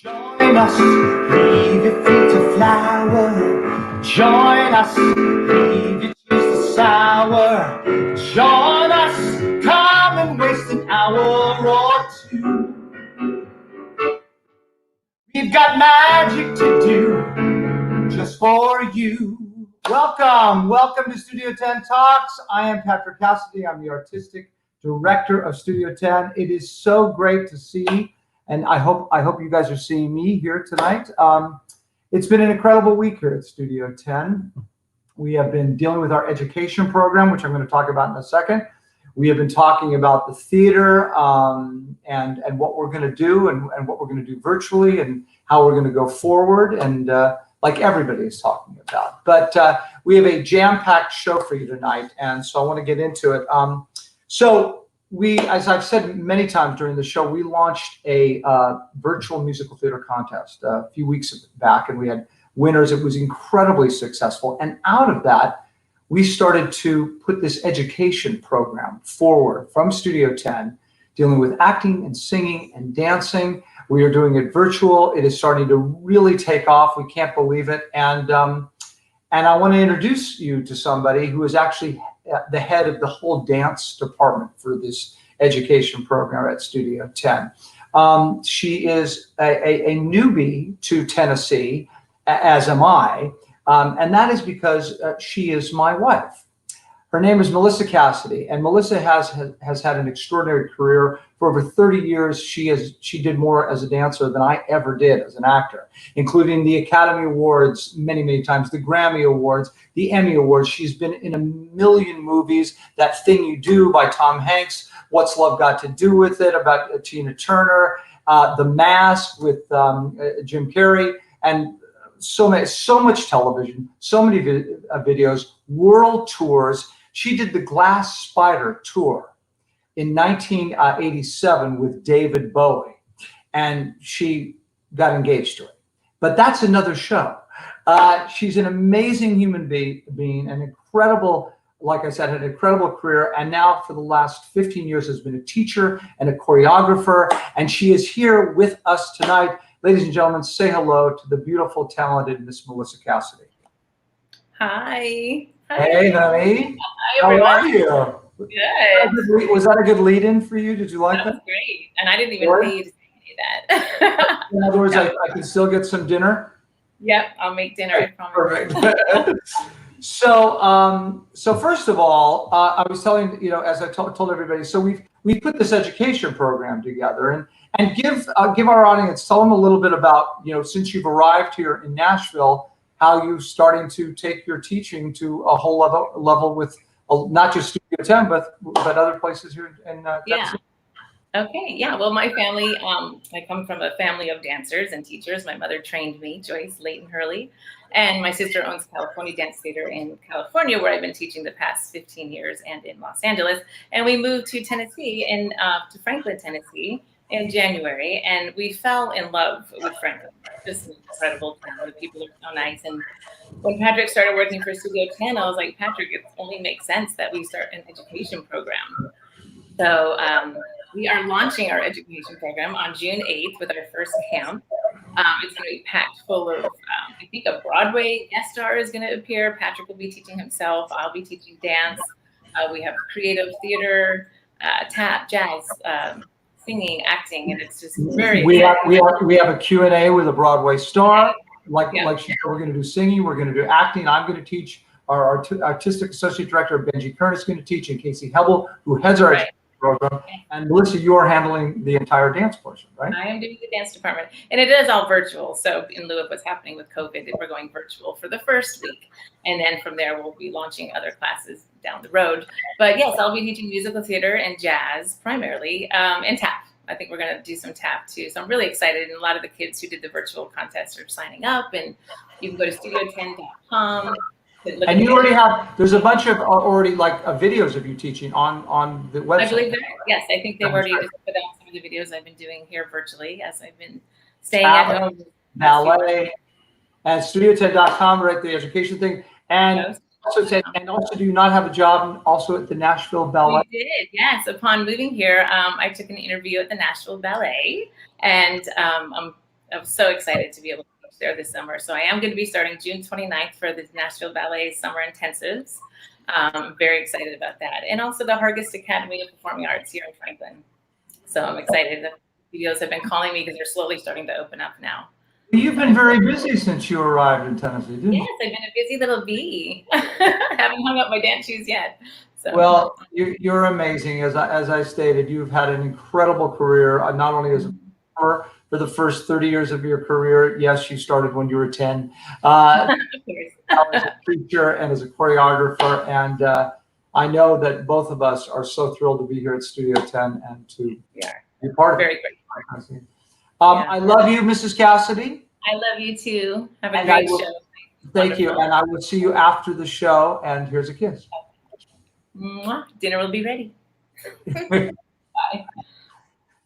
Join us, leave your feet to flower. Join us, leave your tears to sour. Join us, come and waste an hour or two. We've got magic to do just for you. Welcome to Studio Tenn Talks. I am Patrick Cassidy. I'm the Artistic Director of Studio Tenn. It is so great to see, and I hope you guys are seeing me here tonight. It's been an incredible week here at Studio Tenn. We have been dealing with our education program, which I'm going to talk about in a second. We have been talking about the theater and what we're going to do and what we're going to do virtually and how we're going to go forward, and like everybody is talking about. But we have a jam-packed show for you tonight, and so I want to get into it. So we, as I've said many times during the show, we launched a virtual musical theater contest a few weeks back, and we had winners. It was incredibly successful, and out of that, we started to put this education program forward from Studio Tenn, dealing with acting and singing and dancing. We are doing it virtual. It is starting to really take off. We can't believe it. And I want to introduce you to somebody who is actually the head of the whole dance department for this education program at Studio Tenn. She is a newbie to Tennessee, as am I. And that is because she is my wife. Her name is Melissa Cassidy, and Melissa has had an extraordinary career. For over 30 years, she did more as a dancer than I ever did as an actor, including the Academy Awards many times, the Grammy Awards, the Emmy Awards. She's been in a million movies. That Thing You Do by Tom Hanks, What's Love Got to Do with It about Tina Turner, The Mask with Jim Carrey, and so much television, so many videos, world tours. She did the Glass Spider tour in 1987 with David Bowie, and she got engaged to it. But that's another show. She's an amazing human being, an incredible, like I said, had an incredible career, and now for the last 15 years has been a teacher and a choreographer, and she is here with us tonight. Ladies and gentlemen, say hello to the beautiful, talented Miss Melissa Cassidy. Hi. Hey, honey. Hi, everyone. How are you? Good. Was that a good lead-in for you? Did you like that? That was great. And I didn't even pay you to say that. In other words, I can still get some dinner? Yep, I'll make dinner, I promise. Perfect. So first of all, I was telling, as I told everybody, so we put this education program together, and give our audience, tell them a little bit about, since you've arrived here in Nashville, how you're starting to take your teaching to a whole level with not just Studio Tenn, but other places here in Tennessee. Okay, yeah, well, my family, I come from a family of dancers and teachers. My mother trained me, Joyce Leighton Hurley, and my sister owns California Dance Theater in California, where I've been teaching the past 15 years, and in Los Angeles. And we moved to Tennessee, to Franklin, Tennessee, in January, and we fell in love with Franklin. Just an incredible town. The people are so nice. And when Patrick started working for Studio Tenn, I was like, Patrick, it only makes sense that we start an education program. So we are launching our education program on June 8th with our first camp. It's going to be packed full of, I think a Broadway guest star is going to appear. Patrick will be teaching himself. I'll be teaching dance. We have creative theater, tap, jazz, singing, acting, and it's just very. We have a Q&A with a Broadway star. Like she said, we're going to do singing. We're going to do acting. I'm going to teach. Our artistic associate director, Benji Kern, is going to teach, and Casey Hebel, who heads our program. And Melissa, you are handling the entire dance portion, right? I am doing the dance department, and it is all virtual. So in lieu of what's happening with COVID, we're going virtual for the first week, and then from there we'll be launching other classes down the road. But yes, I'll be teaching musical theater and jazz primarily, and tap. I think we're going to do some tap too. So I'm really excited, and a lot of the kids who did the virtual contest are signing up, and you can go to studiotenn.com. And you already have, there's a bunch of already videos of you teaching on the website. I believe that, yes, I think they've already put out some of the videos I've been doing here virtually as I've been staying at home. Ballet, and studiotenn.com, right, the education thing. And also do you not have a job also at the Nashville Ballet? We did, yes. Upon moving here, I took an interview at the Nashville Ballet, and I'm I'm so excited to be able to teach there this summer. So I am going to be starting June 29th for the Nashville Ballet Summer Intensives. Very excited about that. And also the Hargest Academy of Performing Arts here in Franklin. So I'm excited. The studios have been calling me because they're slowly starting to open up now. You've been very busy since you arrived in Tennessee, didn't you? Yes, I've been a busy little bee. Haven't hung up my dance shoes yet. So. Well, you're amazing. As I stated, you've had an incredible career, not only as a performer for the first 30 years of your career. Yes, you started when you were 10. As a teacher and as a choreographer. And I know that both of us are so thrilled to be here at Studio Tenn and to be part of it. Very grateful. I love you, Mrs. Cassidy. I love you too. Have a great show. Thank you. And I will see you after the show. And here's a kiss. Mwah. Dinner will be ready. Bye.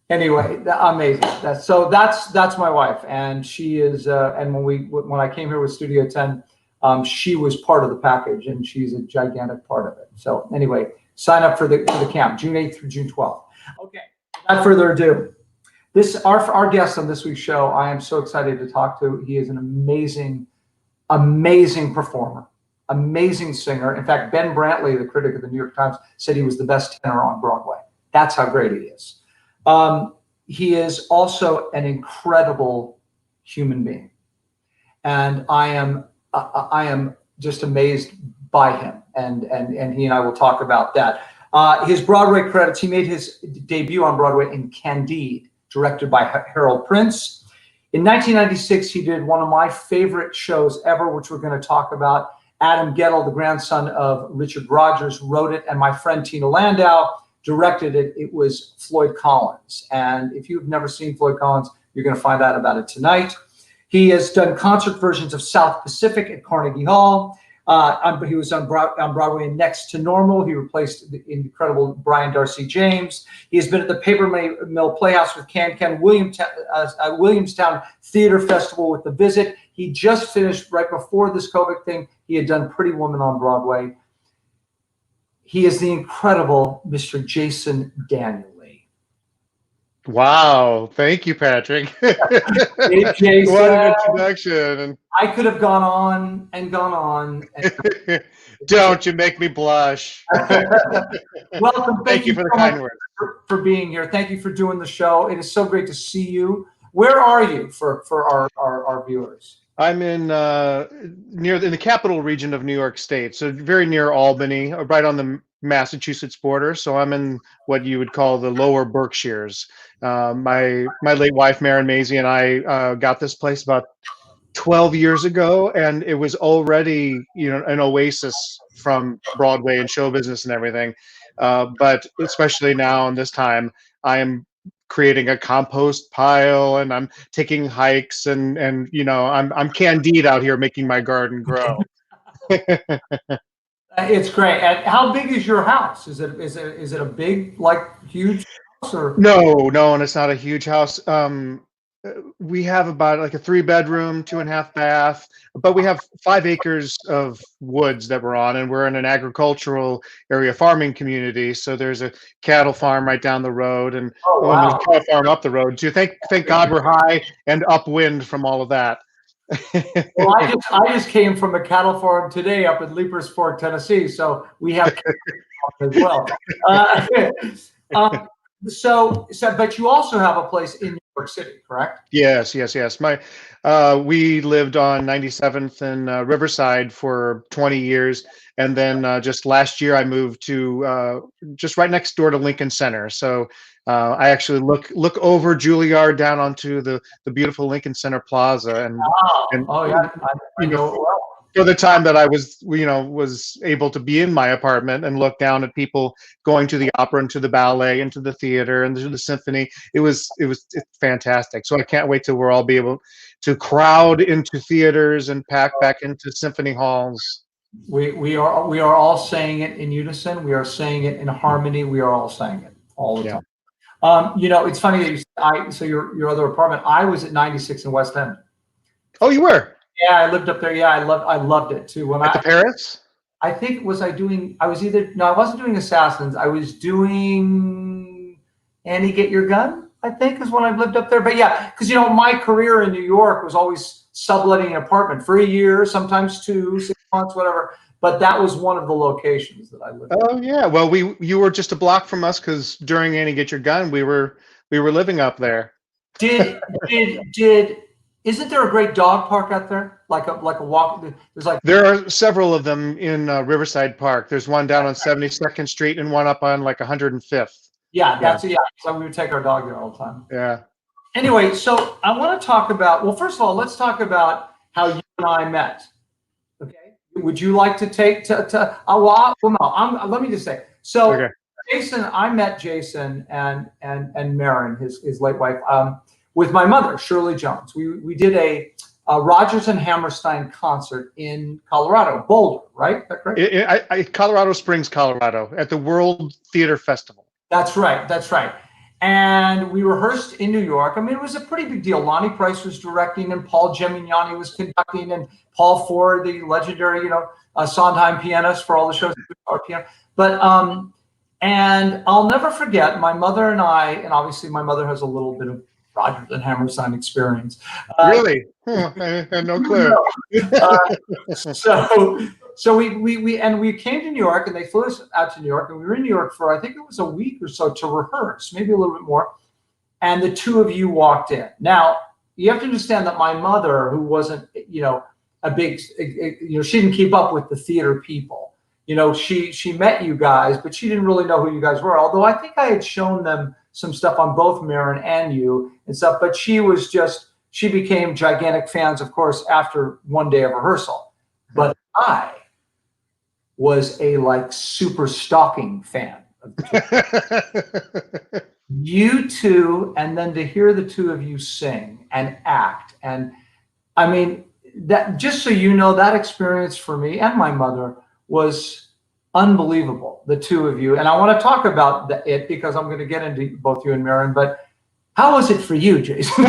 Anyway, amazing. That's my wife, and she is. And when I came here with Studio Tenn, she was part of the package, and she's a gigantic part of it. So anyway, sign up for the camp, June 8th through June 12th. Okay. Without further ado, our guest on this week's show, I am so excited to talk to. He is an amazing performer. Amazing singer. In fact, Ben Brantley, the critic of the New York Times, said he was the best tenor on Broadway. That's how great he is. He is also an incredible human being, and I am just amazed by him. And he and I will talk about that. His Broadway credits: he made his debut on Broadway in Candide, directed by Harold Prince. In 1996, he did one of my favorite shows ever, which we're going to talk about. Adam Gettle, the grandson of Richard Rodgers, wrote it, and my friend Tina Landau directed it. It was Floyd Collins. And if you've never seen Floyd Collins, you're going to find out about it tonight. He has done concert versions of South Pacific at Carnegie Hall. He was on Broadway in Next to Normal. He replaced the incredible Brian Darcy James. He has been at the Paper Mill Playhouse with Can Williamstown Theater Festival with The Visit. He just finished, right before this COVID thing, he had done Pretty Woman on Broadway. He is the incredible Mr. Jason Danieley. Wow. Thank you, Patrick. Hey, Jason. What an introduction. I could have gone on and gone on. Don't you make me blush. Welcome. Thank you for the kind words. For being here. Thank you for doing the show. It is so great to see you. Where are you for our viewers? I'm in the capital region of New York State, so very near Albany, right on the Massachusetts border. So I'm in what you would call the lower Berkshires. My late wife, Maren Maisie, and I got this place about 12 years ago, and it was already, an oasis from Broadway and show business and everything. But especially now in this time, I am creating a compost pile, and I'm taking hikes, and I'm Candide out here making my garden grow. It's great. And how big is your house? Is it a big, huge house, or? No, and it's not a huge house. We have about like a 3-bedroom, 2.5 bath, but we have 5 acres of woods that we're on, and we're in an agricultural area farming community. So there's a cattle farm right down the road, and there's a cattle farm up the road too. Thank God we're high and upwind from all of that. Well, I just came from a cattle farm today up in Leapers Fork, Tennessee, so we have cattle as well. But you also have a place in New York City, correct? Yes. We lived on 97th and Riverside for 20 years, and then just last year I moved to just right next door to Lincoln Center. So I actually look over Juilliard down onto the beautiful Lincoln Center Plaza, I know. For the time that I was able to be in my apartment and look down at people going to the opera and to the ballet and to the theater and to the symphony, it's fantastic. So I can't wait till we'll all be able to crowd into theaters and pack back into symphony halls. We are all saying it in unison. We are saying it in harmony. We are all saying it all the time. It's funny that so your other apartment. I was at 96 in West End. Oh, you were? Yeah, I lived up there. Yeah, I loved it too. At the Paris? I think I wasn't doing Assassins. I was doing Annie, Get Your Gun, I think, is when I lived up there. But yeah, because my career in New York was always subletting an apartment for a year, sometimes 2, 6 months, whatever. But that was one of the locations that I lived in. Oh yeah. Well, you were just a block from us because during Annie Get Your Gun, we were living up there. Did isn't there a great dog park out there? Like a walk. There are several of them in Riverside Park. There's one down on 72nd Street and one up on like 105th. Yeah. So we would take our dog there all the time. Yeah. Anyway, so I want to talk about. Well, first of all, let's talk about how you and I met. Okay. Would you like to take well, no. Let me just say. So, okay. Jason, I met Jason and Marin, his late wife, with my mother, Shirley Jones. We did a Rodgers and Hammerstein concert in Colorado, Boulder, right? Is that correct? Colorado Springs, Colorado, at the World Theater Festival. That's right. And we rehearsed in New York. I mean, it was a pretty big deal. Lonnie Price was directing, and Paul Gemignani was conducting, and Paul Ford, the legendary, Sondheim pianist for all the shows. But and I'll never forget my mother and I, and obviously my mother has a little bit of Rodgers and Hammerstein experience. Really? I had no clue. So we came to New York, and they flew us out to New York, and we were in New York for, I think it was a week or so, to rehearse, maybe a little bit more. And the two of you walked in. Now, you have to understand that my mother, who wasn't, a big, she didn't keep up with the theater people. She met you guys, but she didn't really know who you guys were. Although I think I had shown them some stuff on both Marin and you and stuff, but she became gigantic fans, of course, after one day of rehearsal. But I was a super stalking fan of the you two, and then to hear the two of you sing and act. And I mean, that, just so you know, that experience for me and my mother was unbelievable, the two of you. And I want to talk about it because I'm going to get into both you and Marin, but how was it for you, Jason?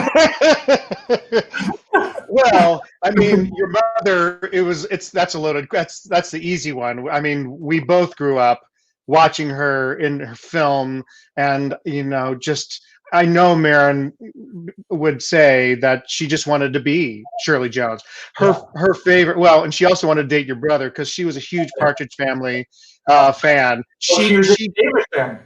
Well, I mean, your mother, that's the easy one. I mean, we both grew up watching her in her film, and I know Marin would say that she just wanted to be Shirley Jones. Her favorite, and she also wanted to date your brother because she was a huge Partridge Family fan. She was a favorite fan.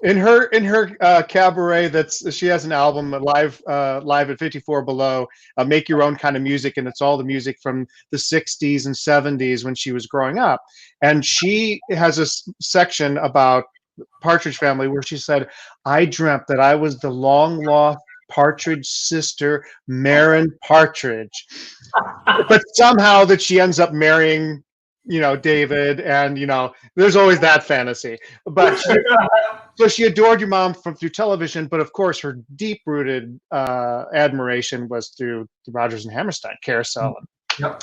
In her cabaret, she has an album live at 54 Below, Make Your Own Kind of Music, and it's all the music from the 60s and 70s when she was growing up. And she has a section about Partridge Family where she said, I dreamt that I was the long lost Partridge sister, Marin Partridge, but somehow that she ends up marrying David, and there's always that fantasy. But so she adored your mom through television, but of course her deep-rooted admiration was through the Rodgers and Hammerstein, Carousel,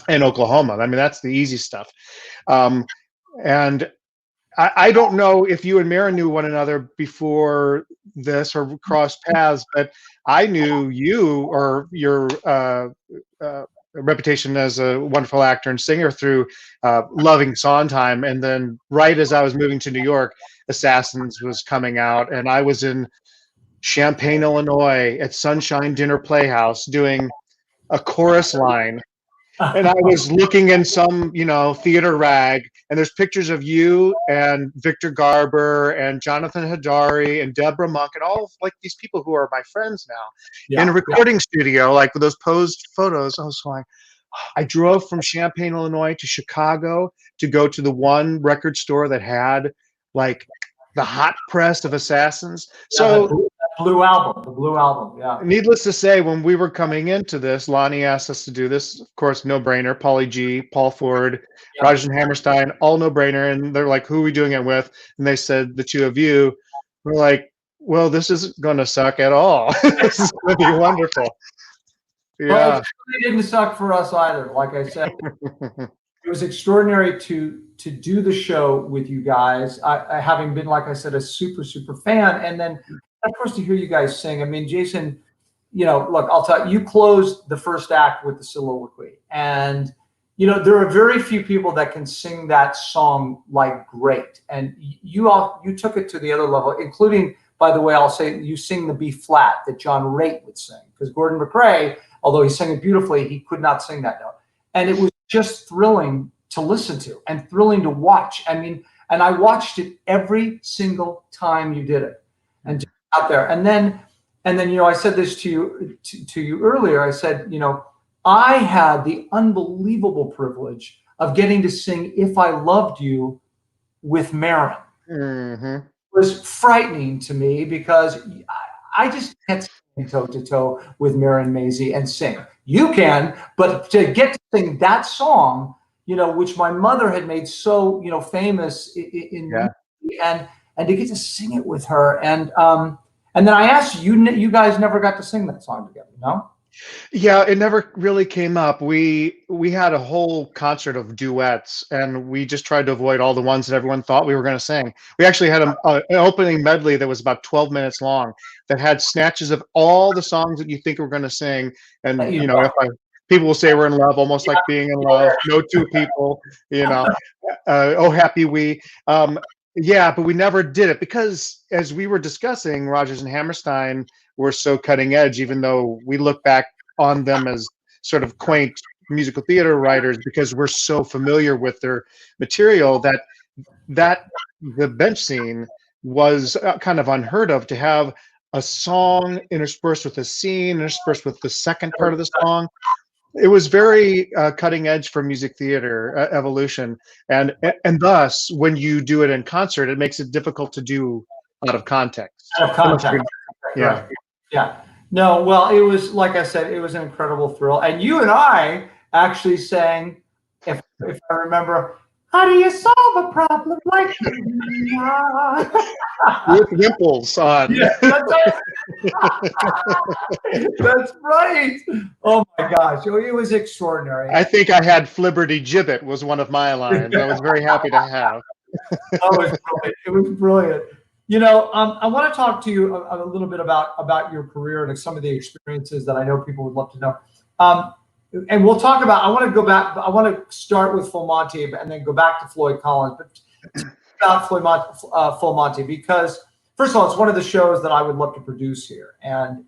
and Oklahoma. I mean, that's the easy stuff. And I don't know if you and Marin knew one another before this or crossed paths, but I knew you or your reputation as a wonderful actor and singer through loving Sondheim. And then right as I was moving to New York, Assassins was coming out, and I was in Champaign, Illinois at Sunshine Dinner Playhouse doing a chorus line. And I was looking in some, theater rag, and there's pictures of you and Victor Garber and Jonathan Hadari and Deborah Monk and all these people who are my friends now in a recording studio, with those posed photos. I was like, I drove from Champaign, Illinois to Chicago to go to the one record store that had the hot press of Assassins. So the blue album. Yeah. Needless to say, when we were coming into this, Lonnie asked us to do this. Of course, no brainer. Pauly G, Paul Ford, Rodgers and Hammerstein, all no brainer. And they're like, who are we doing it with? And they said, the two of you. We're like, well, this isn't going to suck at all. This is going to be wonderful. Yeah. Well, it didn't suck for us either. Like I said, it was extraordinary to do the show with you guys. I having been, like I said, a super, super fan. And then, of course, to hear you guys sing. I mean, Jason, look, I'll tell you, you closed the first act with the soliloquy. And, there are very few people that can sing that song great. And you took it to the other level, including, by by the way, I'll say you sing the B flat that John Raitt would sing, because Gordon McRae, although he sang it beautifully, he could not sing that note. And it was just thrilling to listen to and thrilling to watch. I mean, and I watched it every single time you did it, and just out there. And then, you know, I said this to you earlier. I said, you know, I had the unbelievable privilege of getting to sing "If I Loved You" with Marin. Mm-hmm. It was frightening to me because I just can't sing toe to toe with Marin Maisie and sing. You can, but to get to sing that song, you know, which my mother had made so, you know, famous in and to get to sing it with her, and then I asked you, you guys never got to sing that song together, no? Yeah, it never really came up. We had a whole concert of duets, and we just tried to avoid all the ones that everyone thought we were going to sing. We actually had an opening medley that was about 12 minutes long that had snatches of all the songs that you think we're going to sing. And you know, people will say we're in love, almost like being in love. No two people, you know. Oh, happy we. Yeah, but we never did it because, as we were discussing, Rodgers and Hammerstein were so cutting edge, even though we look back on them as sort of quaint musical theater writers because we're so familiar with their material, that the bench scene was kind of unheard of, to have a song interspersed with a scene, interspersed with the second part of the song. It was very cutting edge for music theater evolution, and thus when you do it in concert, it makes it difficult to do out of context. Out of context. Yeah. Yeah. No, well, it was, like I said, it was an incredible thrill. And you and I actually sang, if I remember, "How do you solve a problem like that?" With Wimples on. Yeah, that's right. That's right. Oh my gosh, it was extraordinary. I think I had "Flibberty Gibbet" was one of my lines. I was very happy to have. Oh, it was brilliant. It was brilliant. You know, I want to talk to you a little bit about your career and some of the experiences that I know people would love to know. And we'll talk about, I want to go back, I want to start with Full Monty and then go back to Floyd Collins, but about Full Monty, because first of all, it's one of the shows that I would love to produce here. And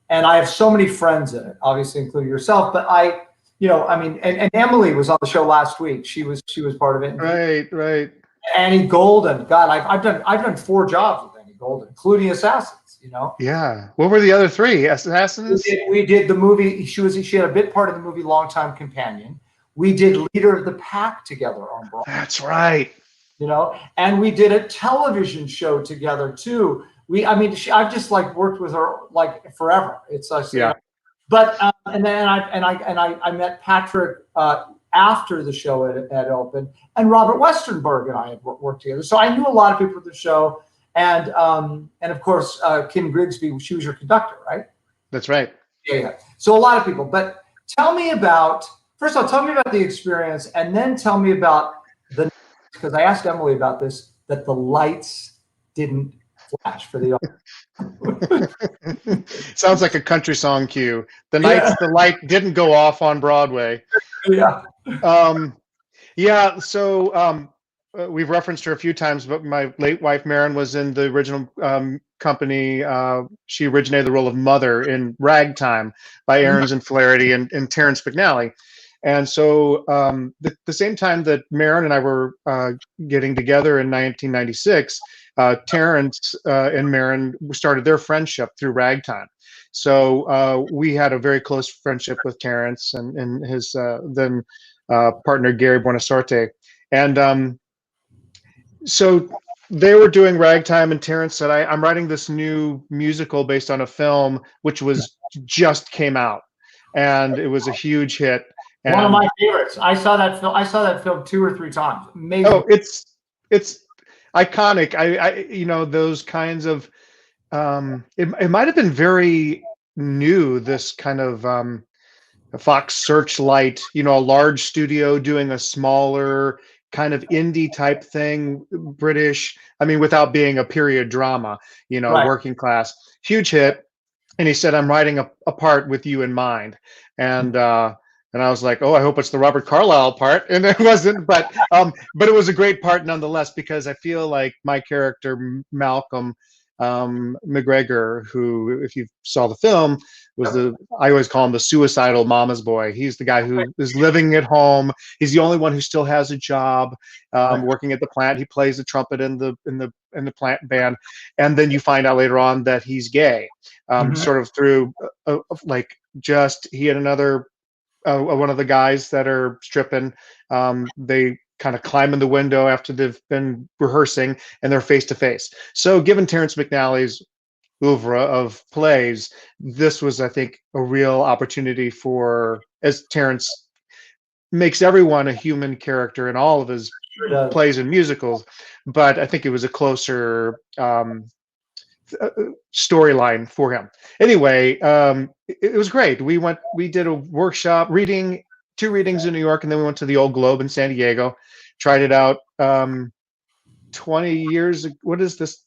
I have so many friends in it, obviously, including yourself, but you know, I mean, and Emily was on the show last week. She was part of it. Right. Annie Golden. God, I've done 4 jobs with Annie Golden, including Assassins, you know? Yeah. What were the other 3? Assassins? We did the movie. She had a bit part of the movie Longtime Companion. We did Leader of the Pack together on Broadway. That's right. You know, and we did a television show together too. I've just like worked with her like forever. It's yeah. You know, but and then I met Patrick after the show had opened, and Robert Westenberg and I had worked together. So I knew a lot of people at the show, and of course Kim Grigsby. She was your conductor, right? That's right. Yeah. So a lot of people. But tell me about, first of all, tell me about the experience, and then tell me about because I asked Emily about this, that the lights didn't flash for the Sounds like a country song cue. The nights the light didn't go off on Broadway. Yeah. So we've referenced her a few times, but my late wife Marin was in the original company. She originated the role of Mother in Ragtime by Ahrens and Flaherty and Terrence McNally. And so the same time that Marin and I were getting together in 1996, Terrence and Marin started their friendship through Ragtime. So we had a very close friendship with Terrence and his then partner Gary Buonassorte. And so they were doing Ragtime, and Terrence said, I'm writing this new musical based on a film which just came out, and it was a huge hit. And one of my favorites. I saw that film 2 or 3 times. Amazing. Oh, it's iconic. I you know, those kinds of it might have been very new, this kind of Fox Searchlight, you know, a large studio doing a smaller kind of indie type thing, British, I mean, without being a period drama, you know, working class, huge hit. And he said, I'm writing a part with you in mind. And I was like, oh, I hope it's the Robert Carlyle part. And it wasn't, but it was a great part nonetheless, because I feel like my character, Malcolm, McGregor, who, if you saw the film, was I always call him the suicidal mama's boy. He's the guy who is living at home. He's the only one who still has a job, working at the plant. He plays the trumpet in the plant band, and then you find out later on that he's gay, sort of through like just he and another one of the guys that are stripping. They kind of climb in the window after they've been rehearsing, and they're face to face. So, given Terrence McNally's oeuvre of plays, this was, I think, a real opportunity for, as Terrence makes everyone a human character in all of his plays and musicals, but I think it was a closer storyline for him. Anyway, it was great. We did a workshop, two readings in New York, and then we went to the Old Globe in San Diego, tried it out 20 years. What is this?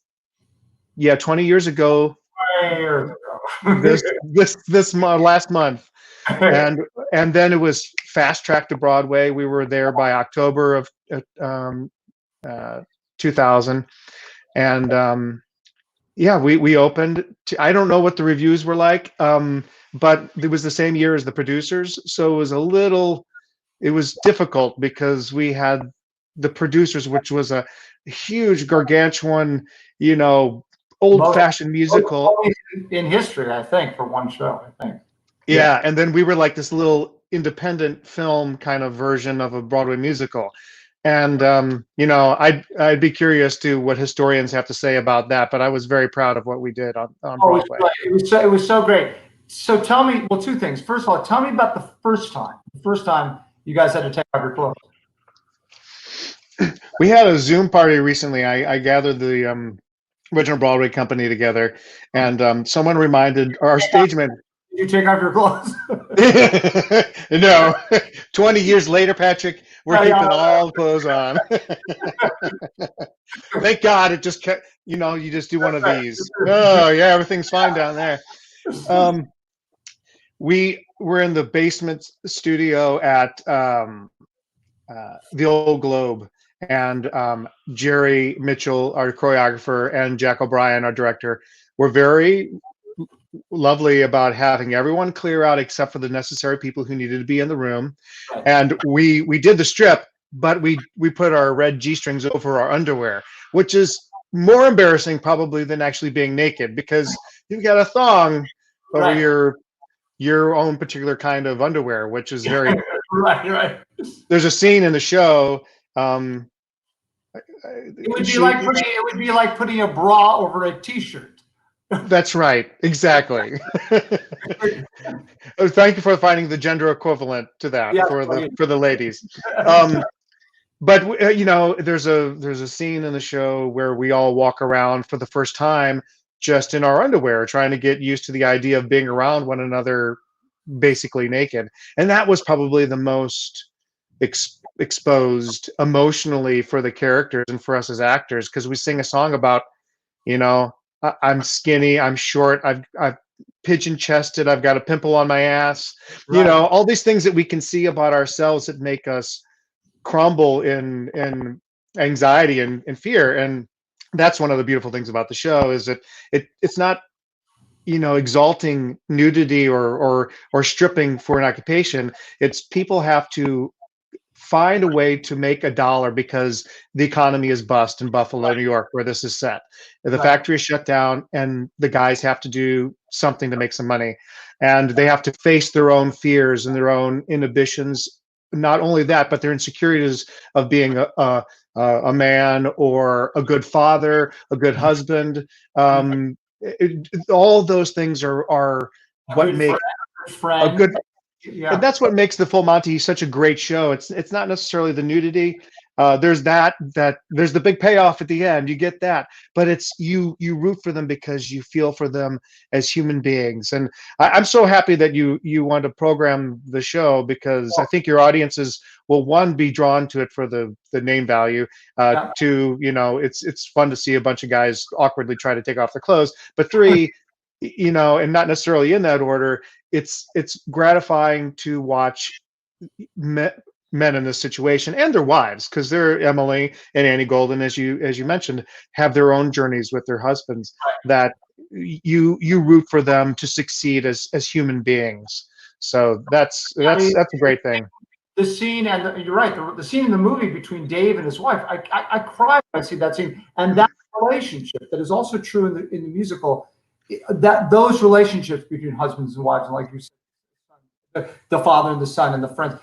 Yeah, 20 years ago. this last month, and then it was fast tracked to Broadway. We were there by October of 2000, and yeah, we opened. I don't know what the reviews were like, but it was the same year as the producers, so it was difficult because we had the producers, which was a huge gargantuan, old-fashioned musical in history, I think, for one show. I think. Yeah, and then we were like this little independent film kind of version of a Broadway musical, and I'd be curious to what historians have to say about that. But I was very proud of what we did on Broadway. It was so great. So tell me, well, two things. First of all, tell me about the first time you guys had to take off your clothes. We had a Zoom party recently. I gathered the original Broadway company together, and someone reminded our stage man. Did you take off your clothes? No. 20 years later, Patrick, we're keeping all the clothes on. Thank God it just kept, you just do one of these. Oh, yeah, everything's fine down there. We were in the basement studio at the Old Globe, and Jerry Mitchell, our choreographer, and Jack O'Brien, our director, were very lovely about having everyone clear out except for the necessary people who needed to be in the room. And we did the strip, but we put our red G-strings over our underwear, which is more embarrassing probably than actually being naked, because you've got a thong over your own particular kind of underwear, which is very right. There's a scene in the show. It would be like putting a bra over a T-shirt. That's right. Exactly. Thank you for finding the gender equivalent to that for the ladies. But there's a scene in the show where we all walk around for the first time just in our underwear, trying to get used to the idea of being around one another basically naked. And that was probably the most exposed emotionally for the characters and for us as actors, because we sing a song about, I'm skinny, I'm short, I've pigeon-chested, I've got a pimple on my ass, all these things that we can see about ourselves that make us crumble in anxiety and fear. And that's one of the beautiful things about the show, is that it's not exalting nudity or stripping for an occupation. It's people have to find a way to make $1 because the economy is bust in Buffalo, New York, where this is set. The factory is shut down, and the guys have to do something to make some money, and they have to face their own fears and their own inhibitions. Not only that, but their insecurities of being a man or a good father, a good husband. All those things are what make a good. Yeah. And that's what makes the Full Monty such a great show. It's not necessarily the nudity. There's that there's the big payoff at the end. You get that, but it's you root for them because you feel for them as human beings. And I'm so happy that you want to program the show, because I think your audiences will, one, be drawn to it for the name value. Two, it's fun to see a bunch of guys awkwardly try to take off their clothes. But three, and not necessarily in that order, it's gratifying to watch men in this situation and their wives, because they're Emily and Annie Golden, as you mentioned, have their own journeys with their husbands, that you root for them to succeed as human beings. So that's a great thing. The scene, and you're right, the scene in the movie between Dave and his wife, I cry when I see that scene, and that relationship that is also true in the musical, that those relationships between husbands and wives, like you said, the father and the son and the friends,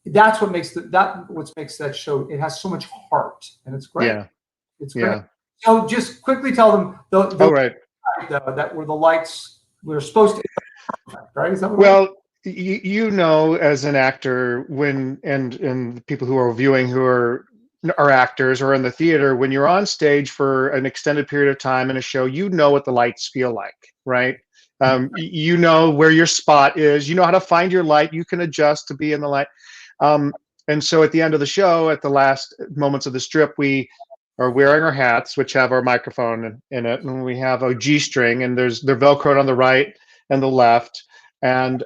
that's what makes that show. It has so much heart, and it's great. Yeah, it's great. So just quickly tell them that were the lights were supposed to, right? Is that what you know, as an actor, when and people who are viewing who are actors or in the theater, when you're on stage for an extended period of time in a show, you know what the lights feel like, right? You know where your spot is. You know how to find your light. You can adjust to be in the light. And so at the end of the show, at the last moments of the strip, we are wearing our hats, which have our microphone in it, and we have a G string, and they're Velcroed on the right and the left. And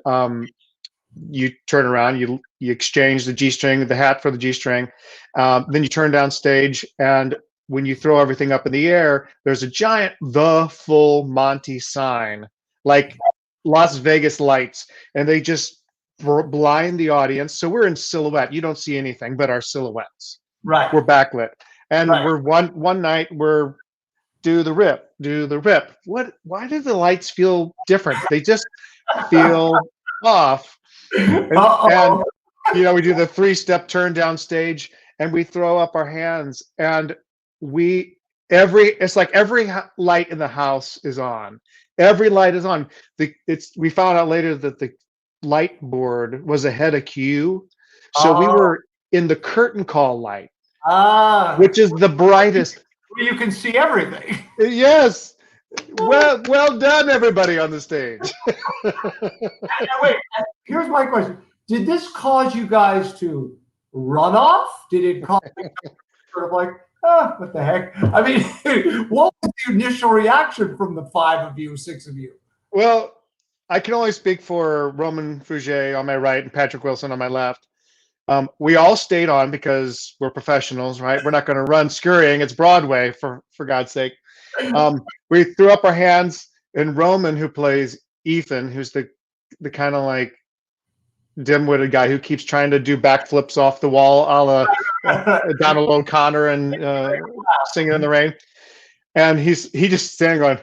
you turn around, you exchange the G string, the hat for the G string. Then you turn down stage, and when you throw everything up in the air, there's a giant "The Full Monty" sign, like Las Vegas lights, and they just blind the audience. So we're in silhouette. You don't see anything but our silhouettes. Right. We're backlit, and we're one night we're do the rip. Why do the lights feel different? They just feel off. And you know, we do the 3-step turn down stage, and we throw up our hands, and it's like every light in the house is on. Every light is on. We found out later that the light board was ahead of cue, so we were in the curtain call light, which is the brightest. You can see everything. Yes. Well done, everybody on the stage. Wait, here's my question. Did this cause you guys to run off? Did it cause you sort of like, what the heck? I mean, what was the initial reaction from the 6 of you? Well, I can only speak for Roman Fouget on my right and Patrick Wilson on my left. We all stayed on because we're professionals, right? We're not going to run scurrying. It's Broadway, for God's sake. We threw up our hands, and Roman, who plays Ethan, who's the kind of like dim-witted guy who keeps trying to do backflips off the wall, a la Donald O'Connor and Singing in the Rain, and he just standing going,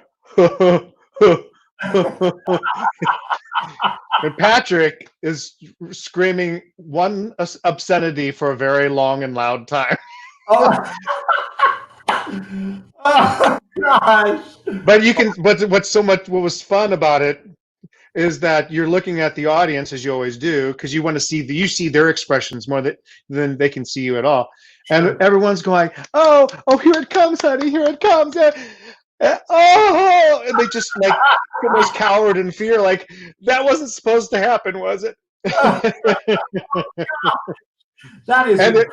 and Patrick is screaming one obscenity for a very long and loud time. Oh gosh! But what was fun about it is that you're looking at the audience, as you always do, because you want to see their expressions more than they can see you at all. Sure. And everyone's going, oh, here it comes, honey, here it comes. Oh, and they just like almost cowered in fear, like that wasn't supposed to happen, was it? That is.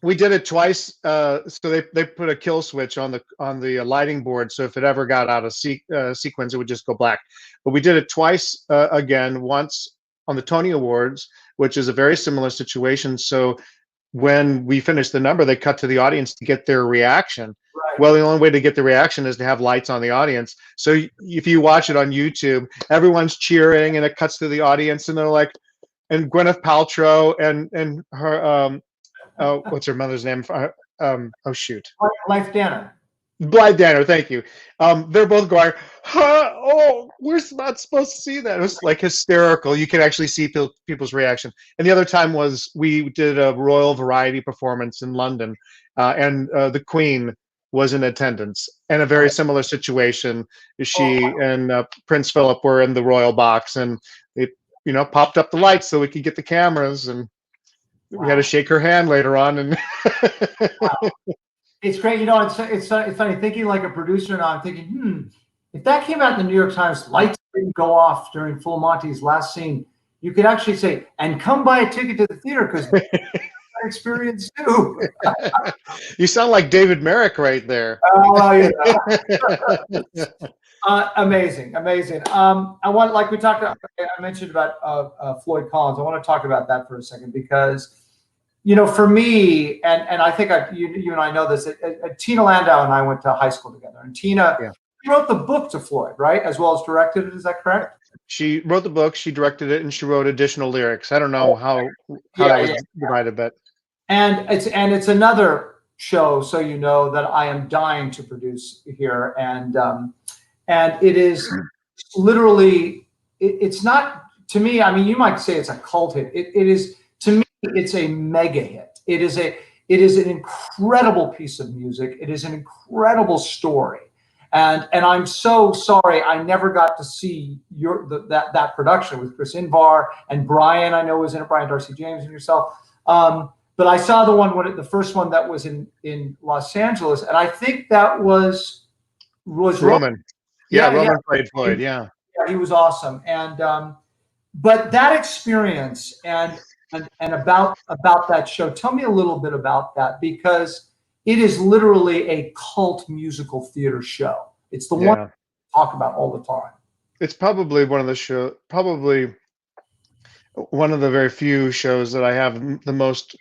We did it twice. So they put a kill switch on the lighting board, so if it ever got out of sequence, it would just go black. But we did it twice again. Once on the Tony Awards, which is a very similar situation. So when we finished the number, they cut to the audience to get their reaction. Right. Well, the only way to get the reaction is to have lights on the audience. So if you watch it on YouTube, everyone's cheering, and it cuts to the audience, and they're like, and Gwyneth Paltrow and her what's her mother's name? Oh shoot, Blythe Danner. Blythe Danner, thank you. They're both going, oh, we're not supposed to see that. It was like hysterical. You can actually see people's reaction. And the other time was we did a Royal Variety performance in London, and the Queen was in attendance. And a very similar situation. She and Prince Philip were in the royal box, and it popped up the lights so we could get the cameras, and we had to shake her hand later on. And wow. It's great. It's funny thinking like a producer now. I'm thinking, if that came out in the New York Times, lights didn't go off during Full Monty's last scene, you could actually say, and come buy a ticket to the theater because experience too. You sound like David Merrick right there. Oh, yeah. Amazing. I want, like I mentioned about Floyd Collins. I want to talk about that for a second, because for me, and I think you and I know this, Tina Landau and I went to high school together, and Tina wrote the book to Floyd, right, as well as directed it. Is that correct? She wrote the book, she directed it, and she wrote additional lyrics. I don't know how that was divided, but and it's another show, so you know, that I am dying to produce here, and it is literally, it's not, to me, I mean, you might say it's a cult hit. It is, to me, it's a mega hit. It is an incredible piece of music. It is an incredible story. And I'm so sorry I never got to see that production with Chris Invar and Brian, I know was in it, Brian Darcy James and yourself. But I saw the first one that was in Los Angeles, and I think that was Roman. Roman played Floyd. Yeah, he was awesome. And but that experience and about that show, tell me a little bit about that, because it is literally a cult musical theater show. It's the one I talk about all the time. It's probably one of the very few shows that I have the most,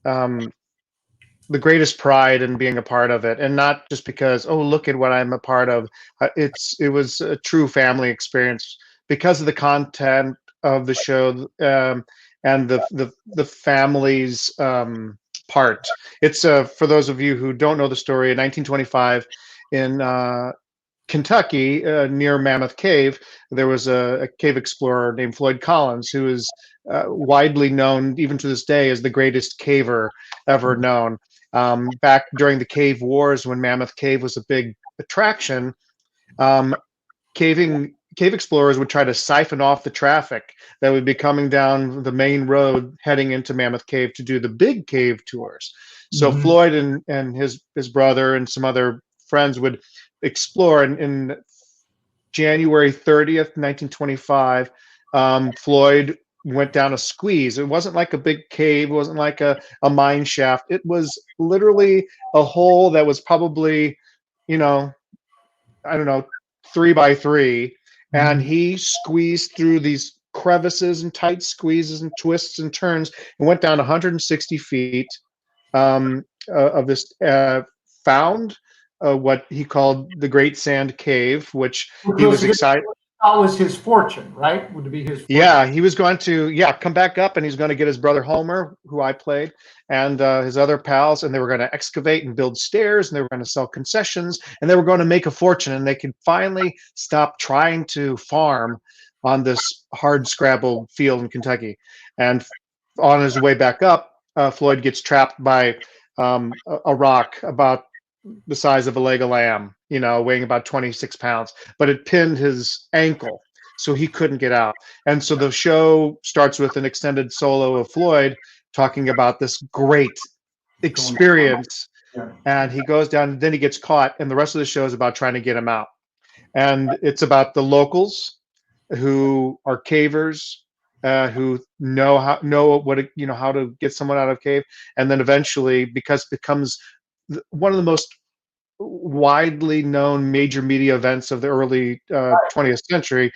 the greatest pride in being a part of it, and not just because, oh, look at what I'm a part of. It was a true family experience because of the content of the show, and the family's part. It's for those of you who don't know the story, in 1925 in Kentucky, near Mammoth Cave, there was a cave explorer named Floyd Collins, who is widely known even to this day as the greatest caver ever known. Back during the cave wars, when Mammoth Cave was a big attraction, cave explorers would try to siphon off the traffic that would be coming down the main road heading into Mammoth Cave to do the big cave tours. So Floyd and his brother and some other friends would explore. In January 30th, 1925, Floyd went down a squeeze. It wasn't like a big cave. It wasn't like a mine shaft. It was literally a hole that was probably, I don't know, 3 by 3. And he squeezed through these crevices and tight squeezes and twists and turns and went down 160 feet of this found what he called the Great Sand Cave, which he was excited. That was his fortune, right? Would it be his fortune? Yeah, he was going to come back up, and he's going to get his brother Homer, who I played, and his other pals, and they were going to excavate and build stairs, and they were going to sell concessions, and they were going to make a fortune, and they could finally stop trying to farm on this hard scrabble field in Kentucky. And on his way back up, Floyd gets trapped by a rock about the size of a leg of lamb, weighing about 26 pounds, but it pinned his ankle, so he couldn't get out. And so the show starts with an extended solo of Floyd talking about this great experience, and he goes down, and then he gets caught, and the rest of the show is about trying to get him out. And it's about the locals who are cavers, who know how to get someone out of cave, and then eventually, because it becomes one of the most widely known major media events of the early 20th century.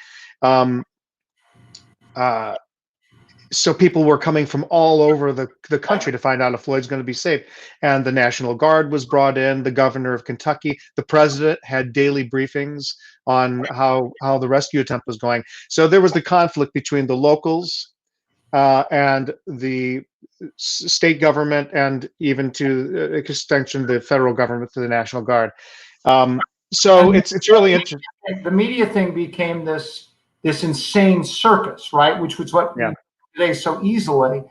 So people were coming from all over the country to find out if Floyd's going to be safe. And the National Guard was brought in, the governor of Kentucky, the president had daily briefings on how the rescue attempt was going. So there was the conflict between the locals and the state government, and even to extension the federal government, to the National Guard. So it's really interesting. The media thing became this insane circus, right? Which was what today so easily,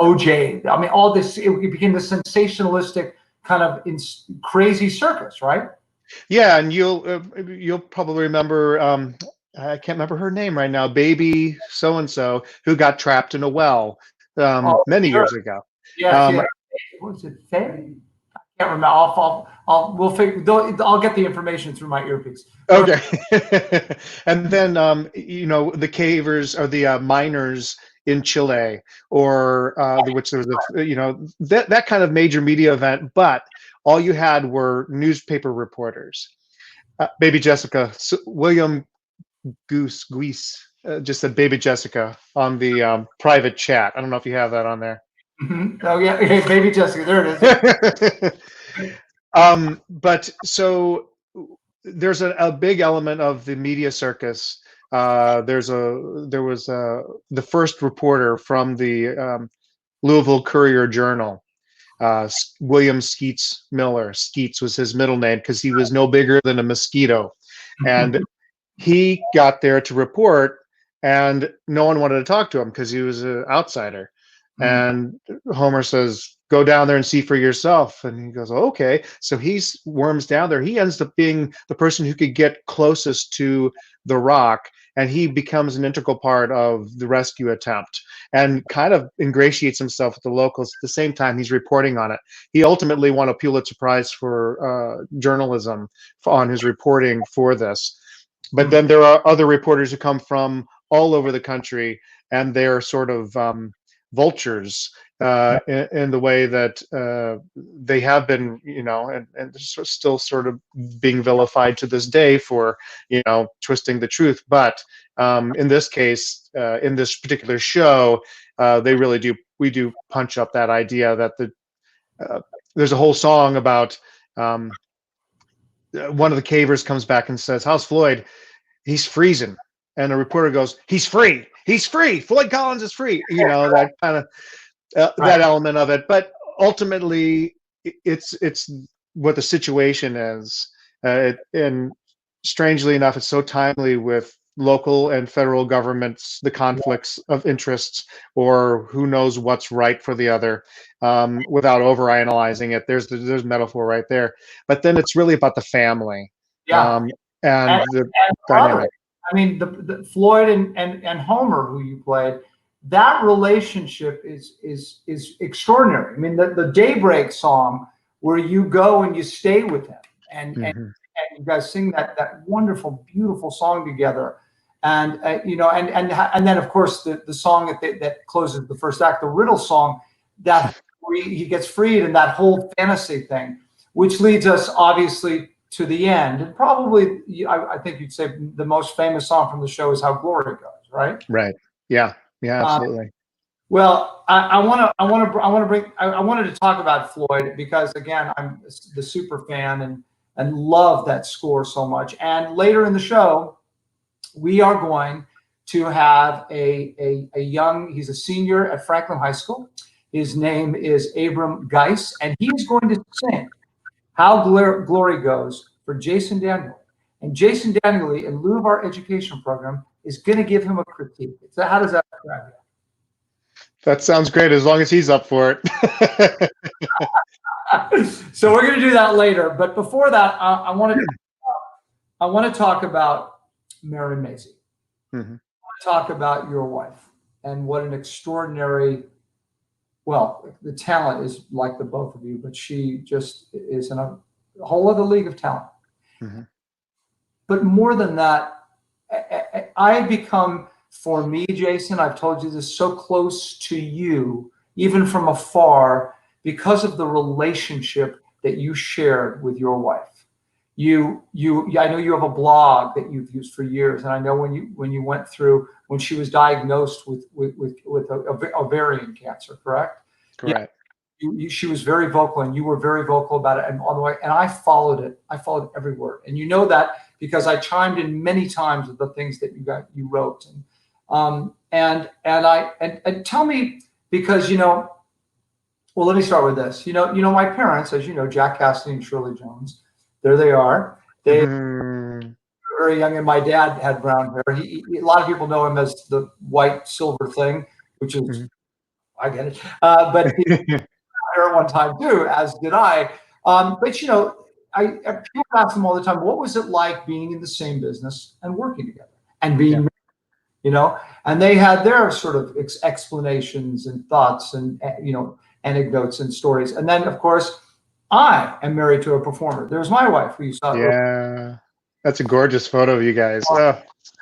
OJ. I mean, all this, it became this sensationalistic kind of crazy circus, right? Yeah, and you'll probably remember. I can't remember her name right now. Baby so and so, who got trapped in a well many years ago. Yes, was it Faye? I can't remember. I'll get the information through my earpiece. Okay. And then the cavers or the miners in Chile, or which there was that kind of major media event, but all you had were newspaper reporters. Baby Jessica, William Guise just said Baby Jessica on the private chat. I don't know if you have that on there. Oh yeah, okay, baby Jessica, there it is. But so there's a big element of the media circus. There was the first reporter from the Louisville Courier Journal, William Skeets Miller. Skeets was his middle name because he was no bigger than a mosquito, and he got there to report, and no one wanted to talk to him because he was an outsider. And Homer says, "Go down there and see for yourself." And he goes, "Oh, okay." So he worms down there. He ends up being the person who could get closest to the rock, and he becomes an integral part of the rescue attempt and kind of ingratiates himself with the locals at the same time he's reporting on it. He ultimately won a Pulitzer Prize for journalism on his reporting for this. But then there are other reporters who come from all over the country, and they're sort of vultures in the way that they have been, and still sort of being vilified to this day for, twisting the truth. But in this case, in this particular show, we do punch up that idea that there's a whole song about one of the cavers comes back and says, "How's Floyd? He's freezing." And the reporter goes, "He's free. He's free. Floyd Collins is free." That kind of that element of it. But ultimately, it's what the situation is, and strangely enough, it's so timely with local and federal governments, the conflicts of interests, or who knows what's right for the other, without overanalyzing it. There's metaphor right there. But then it's really about the family. Yeah. And the dynamic. I mean, the Floyd and Homer, who you played, that relationship is extraordinary. I mean, the Daybreak song, where you go and you stay with him, and you guys sing that wonderful, beautiful song together, and and then of course the song that closes the first act, the riddle song, that he gets freed, and that whole fantasy thing, which leads us obviously to the end. And probably, I think you'd say the most famous song from the show is "How Glory Goes," right? Right. Yeah. Yeah. Absolutely. Well, I wanted to talk about Floyd because, again, I'm the super fan and love that score so much. And later in the show, we are going to have he's a senior at Franklin High School. His name is Abram Geis, and he's going to sing "How Glory Goes" for Jason Danieley. And Jason Danieley, in lieu of our education program, is going to give him a critique. So how does that grab you? That sounds great, as long as he's up for it. So we're going to do that later. But before that, I want to talk about Mary Maisie. I want to talk about your wife and what an extraordinary, well, the talent is like the both of you, but she just is in a whole other league of talent. But more than that, I have become, for me, Jason, I've told you this, so close to you, even from afar, because of the relationship that you shared with your wife. I know you have a blog that you've used for years, and I know when she was diagnosed with ovarian cancer, correct? Correct. Yeah, she was very vocal, and you were very vocal about it, and all the way. And I followed it. I followed every word, and you know that because I chimed in many times with the things that you wrote. And tell me, because well, let me start with this. My parents, as you know, Jack Cassidy and Shirley Jones. There they are. They were very young, and my dad had brown hair. A lot of people know him as the white silver thing, which is I get it. But he had hair at one time too, as did I. But people ask them all the time, what was it like being in the same business and working together and being married, and they had their sort of explanations and thoughts and anecdotes and stories. And then, of course, I am married to a performer. There's my wife, who you saw. Yeah, that's a gorgeous photo of you guys.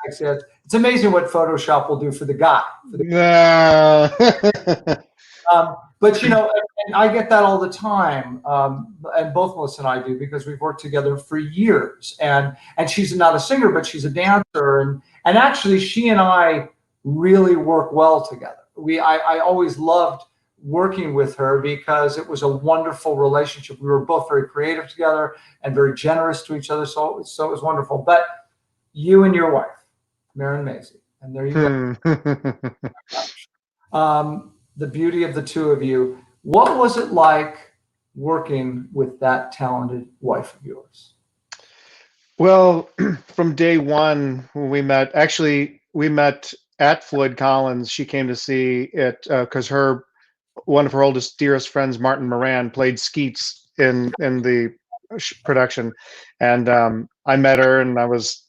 It's amazing what Photoshop will do for the guy. But and I get that all the time, and both Melissa and I do, because we've worked together for years. And she's not a singer, but she's a dancer, and actually she and I really work well together. I always loved working with her because it was a wonderful relationship. We were both very creative together and very generous to each other. So it was wonderful. But you and your wife, Maren Maisie, and there you go. The beauty of the two of you. What was it like working with that talented wife of yours? Well, from day one when we met, actually we met at Floyd Collins. She came to see it because one of her oldest, dearest friends, Martin Moran, played Skeets in the production, and I met her, and I was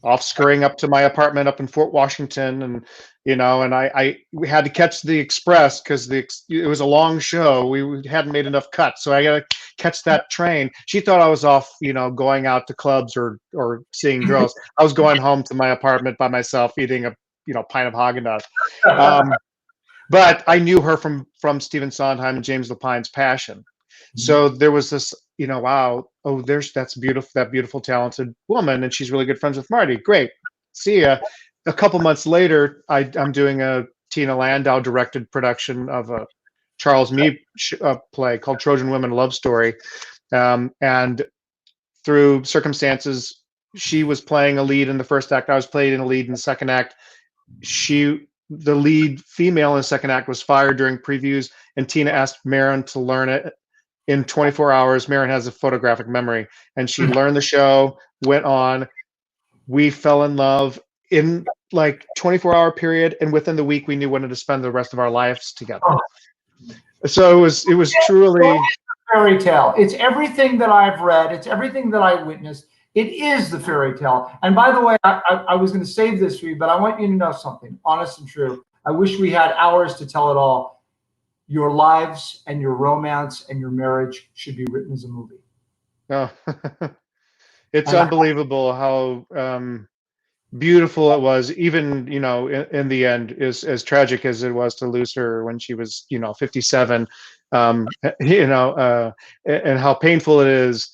off scurrying up to my apartment up in Fort Washington, and we had to catch the express because it was a long show. We hadn't made enough cuts, so I got to catch that train. She thought I was off, going out to clubs or seeing girls. I was going home to my apartment by myself, eating a pint of Haagen-Dazs. But I knew her from Stephen Sondheim and James Lapine's Passion. So there was this, wow, that beautiful, talented woman, and she's really good friends with Marty. Great, see ya. A couple months later, I'm doing a Tina Landau directed production of a Charles Meade play called Trojan Women Love Story, and through circumstances, she was playing a lead in the first act. I was playing a lead in the second act. The lead female in the second act was fired during previews, and Tina asked Maren to learn it in 24 hours. Maren has a photographic memory, and she learned the show, went on. We fell in love in like 24-hour period, and within the week we knew when to spend the rest of our lives together. So it was truly fairy tale. It's everything that I've read. It's everything that I witnessed. It is the fairy tale. And by the way, I was going to save this for you, but I want you to know something, honest and true. I wish we had hours to tell it all. Your lives and your romance and your marriage should be written as a movie. Oh, it's unbelievable how beautiful it was. Even, in the end, as tragic as it was to lose her when she was, 57, and how painful it is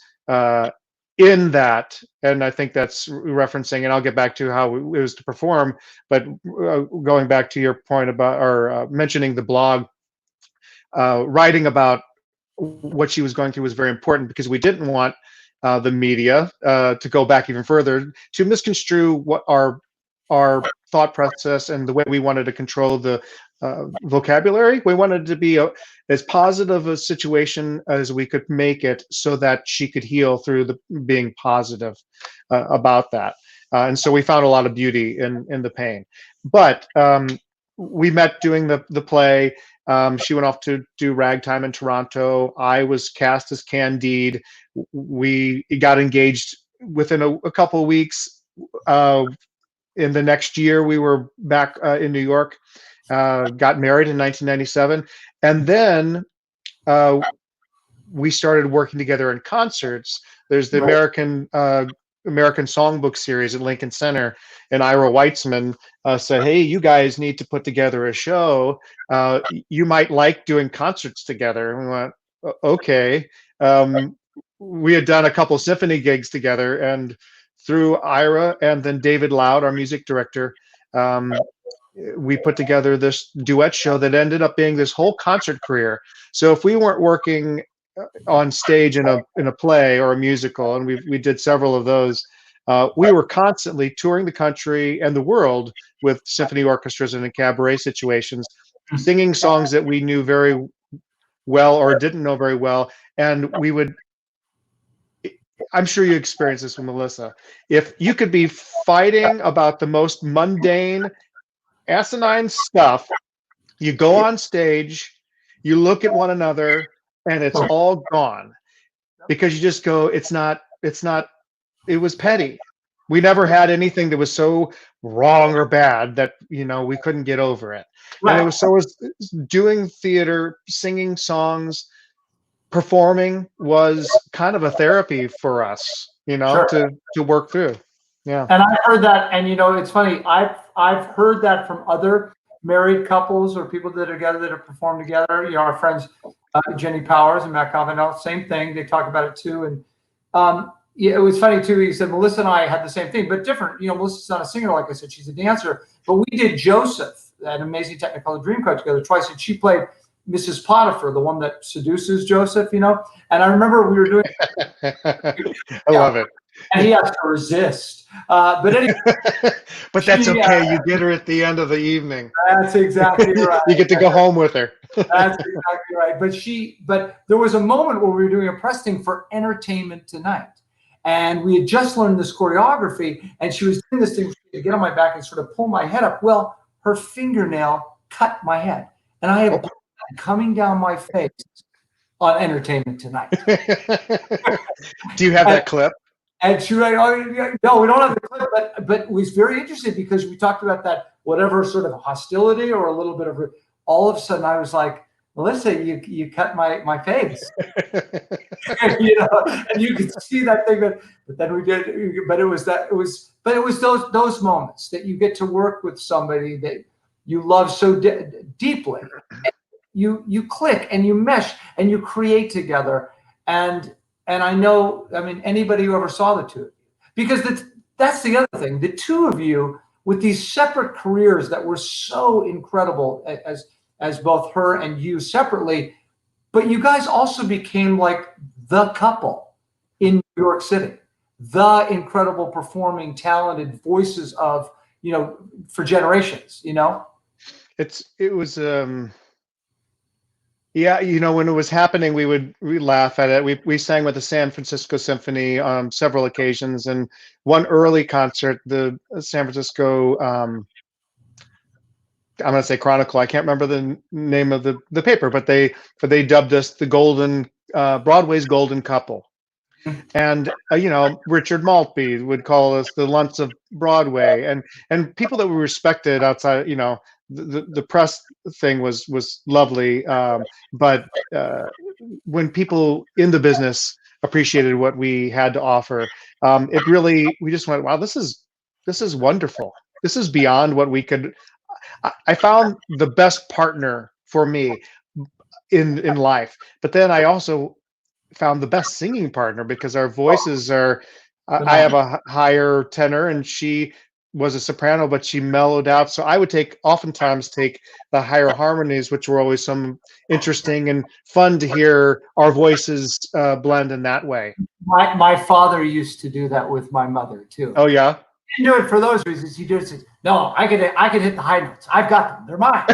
in that. And I think that's referencing, and I'll get back to how it was to perform, but going back to your point about, or mentioning the blog, writing about what she was going through was very important because we didn't want the media to go back even further to misconstrue what our thought process and the way we wanted to control the vocabulary. We wanted to be as positive a situation as we could make it so that she could heal through being positive about that. And so we found a lot of beauty in the pain. But we met doing the play. She went off to do Ragtime in Toronto. I was cast as Candide. We got engaged within a couple of weeks. In the next year, we were back in New York, got married in 1997. And then we started working together in concerts. There's the American Songbook series at Lincoln Center, and Ira Weitzman said, "Hey, you guys need to put together a show. You might like doing concerts together." And we went, "Okay." We had done a couple symphony gigs together, and through Ira and then David Loud, our music director, we put together this duet show that ended up being this whole concert career. So if we weren't working on stage in a play or a musical, and we did several of those, we were constantly touring the country and the world with symphony orchestras and in cabaret situations, singing songs that we knew very well or didn't know very well. And we would, I'm sure you experienced this with Melissa, if you could be fighting about the most mundane, asinine stuff, you go on stage, you look at one another, and it's all gone because you just go, it was petty. We never had anything that was so wrong or bad that, we couldn't get over it. Right. And it was doing theater, singing songs, performing was kind of a therapy for us, to work through. Yeah. And I heard that, and it's funny, I've heard that from other married couples or people that are together that have performed together. Our friends Jenny Powers and Matt Covendell, same thing. They talk about it too. And it was funny too. He said Melissa and I had the same thing, but different. Melissa's not a singer, like I said, she's a dancer. But we did Joseph, that amazing Technicolor Dreamcoat together twice, and she played Mrs. Potiphar, the one that seduces Joseph, you know. And I remember we were doing. I love it. And he has to resist. But anyway, but that's okay. You get her at the end of the evening. That's exactly right. You get to go home with her. That's exactly right. But there was a moment where we were doing a press thing for Entertainment Tonight. And we had just learned this choreography, and she was doing this thing to get on my back and sort of pull my head up. Well, her fingernail cut my head, and I have blood coming down my face on Entertainment Tonight. Do you have that clip? And she like, oh, no, we don't have the clip, but it was very interesting because we talked about that, whatever sort of hostility or a little bit of, all of a sudden I was like, Melissa, you cut my face. You know, and you could see that thing but then we did, but it was those moments that you get to work with somebody that you love so deeply. You click and you mesh and you create together. And I know, I mean, anybody who ever saw the two of you, because that's the other thing, the two of you with these separate careers that were so incredible as both her and you separately, but you guys also became like the couple in New York City, the incredible performing, talented voices of, you know, for generations, you know? It was yeah, you know, when it was happening, we laugh at it. We sang with the San Francisco Symphony on several occasions, and one early concert, the San Francisco, I'm going to say Chronicle. I can't remember the name of the paper, but they dubbed us the Broadway's Golden Couple. And you know, Richard Maltby would call us the Lunts of Broadway, and people that we respected outside, you know, the press thing was lovely, but when people in the business appreciated what we had to offer, it really, we just went, wow, this is wonderful. This is beyond what we could. I found the best partner for me in life, but then I also found the best singing partner because our voices are, I have a higher tenor and she was a soprano, but she mellowed out. So I would oftentimes take the higher harmonies, which were always some interesting and fun to hear our voices blend in that way. My father used to do that with my mother too. Oh yeah. He didn't do it for those reasons. He just says, no, I could hit the high notes. I've got them. They're mine.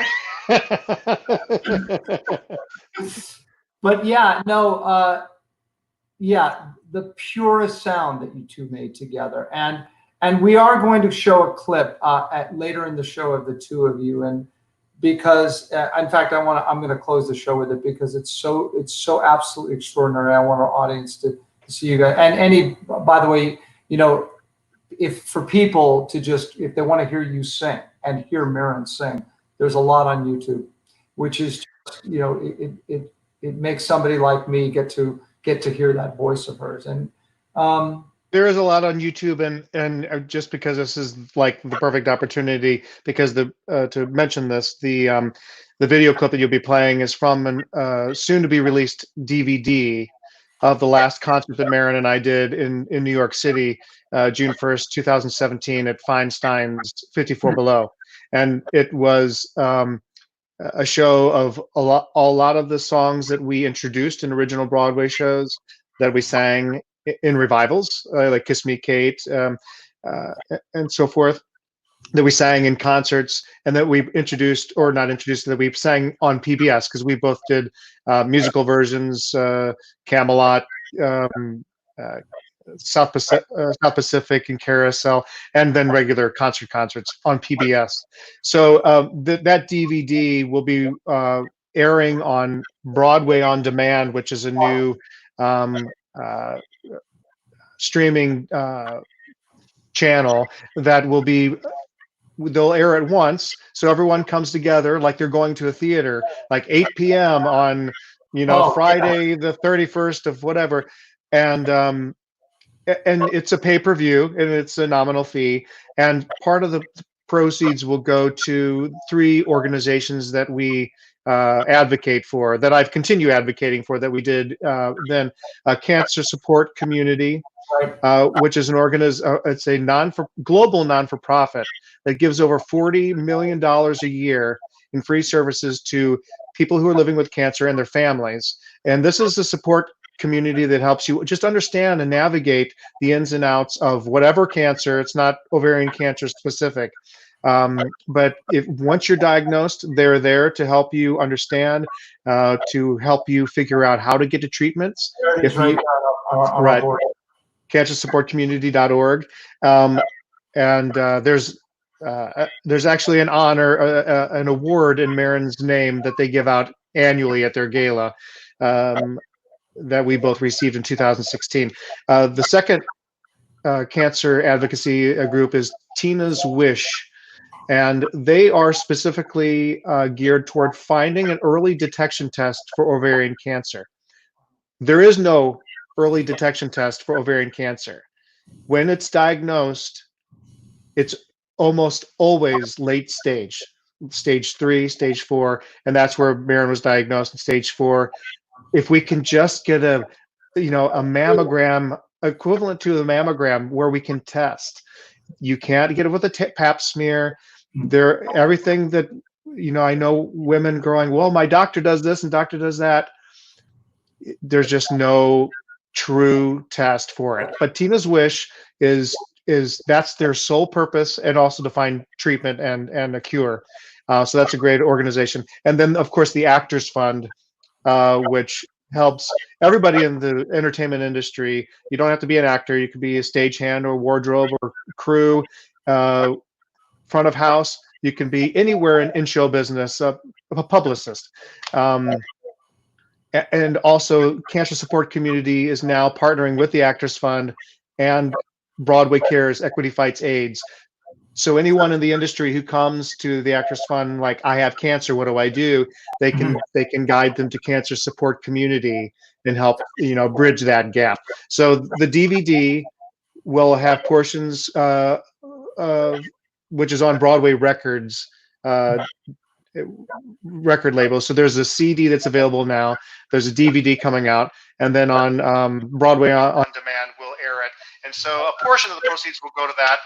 But yeah, no, yeah, the purest sound that you two made together. And we are going to show a clip later in the show of the two of you. And because, in fact, I'm going to close the show with it because it's so absolutely extraordinary. I want our audience to see you guys. And by the way, you know, if for people to if they want to hear you sing and hear Mirren sing, there's a lot on YouTube, which is, you know, it makes somebody like me get to hear that voice of hers. And there is a lot on YouTube, and just because this is like the perfect opportunity, because to mention this, the video clip that you'll be playing is from a soon to be released DVD of the last concert that Mirren and I did in New York City, June 1st, 2017 at Feinstein's 54 Below. And it was a show of a lot of the songs that we introduced in original Broadway shows that we sang in revivals, like Kiss Me, Kate, and so forth, that we sang in concerts, and that we introduced, or not introduced, that we sang on PBS, because we both did musical versions, Camelot, South Pacific and Carousel, and then regular concerts on PBS. So that DVD will be airing on Broadway On Demand, which is a new streaming channel that will be, they'll air it once, so everyone comes together like they're going to a theater, like 8 p.m. on, you know, Friday the 31st of whatever, and it's a pay-per-view, and it's a nominal fee, and part of the proceeds will go to 3 organizations that we advocate for, that I've continued advocating for, that we did then. Cancer Support Community, which is it's a global non-for-profit that gives over $40 million a year in free services to people who are living with cancer and their families. And this is a support community that helps you just understand and navigate the ins and outs of whatever cancer. It's not ovarian cancer specific. But if once you're diagnosed, they're there to help you understand, to help you figure out how to get to treatments. There it is, If you, on our right, board. cancersupportcommunity.org. And there's actually an honor, an award in Marin's name that they give out annually at their gala, that we both received in 2016. The second cancer advocacy group is Tina's Wish, and they are specifically geared toward finding an early detection test for ovarian cancer. There is no early detection test for ovarian cancer. When it's diagnosed, it's almost always late stage, stage 3, stage 4, and that's where Marin was diagnosed in stage 4. If we can just get a mammogram equivalent to a mammogram where we can test. You can't get it with a pap smear. Everything that, I know women growing, well, my doctor does this and doctor does that. There's just no true test for it. But Tina's Wish is that's their sole purpose, and also to find treatment and a cure. So that's a great organization. And then, of course, the Actors Fund, which helps everybody in the entertainment industry. You don't have to be an actor. You could be a stagehand or wardrobe or crew, front of house. You can be anywhere in show business, a publicist. And also, Cancer Support Community is now partnering with the Actors Fund and Broadway Cares, Equity Fights AIDS. So anyone in the industry who comes to the Actors Fund, like, I have cancer, what do I do? They can guide them to Cancer Support Community and help, bridge that gap. So the DVD will have portions which is on Broadway Records record label. So there's a CD that's available now. There's a DVD coming out, and then on Broadway on demand, we'll air it. And so a portion of the proceeds will go to that.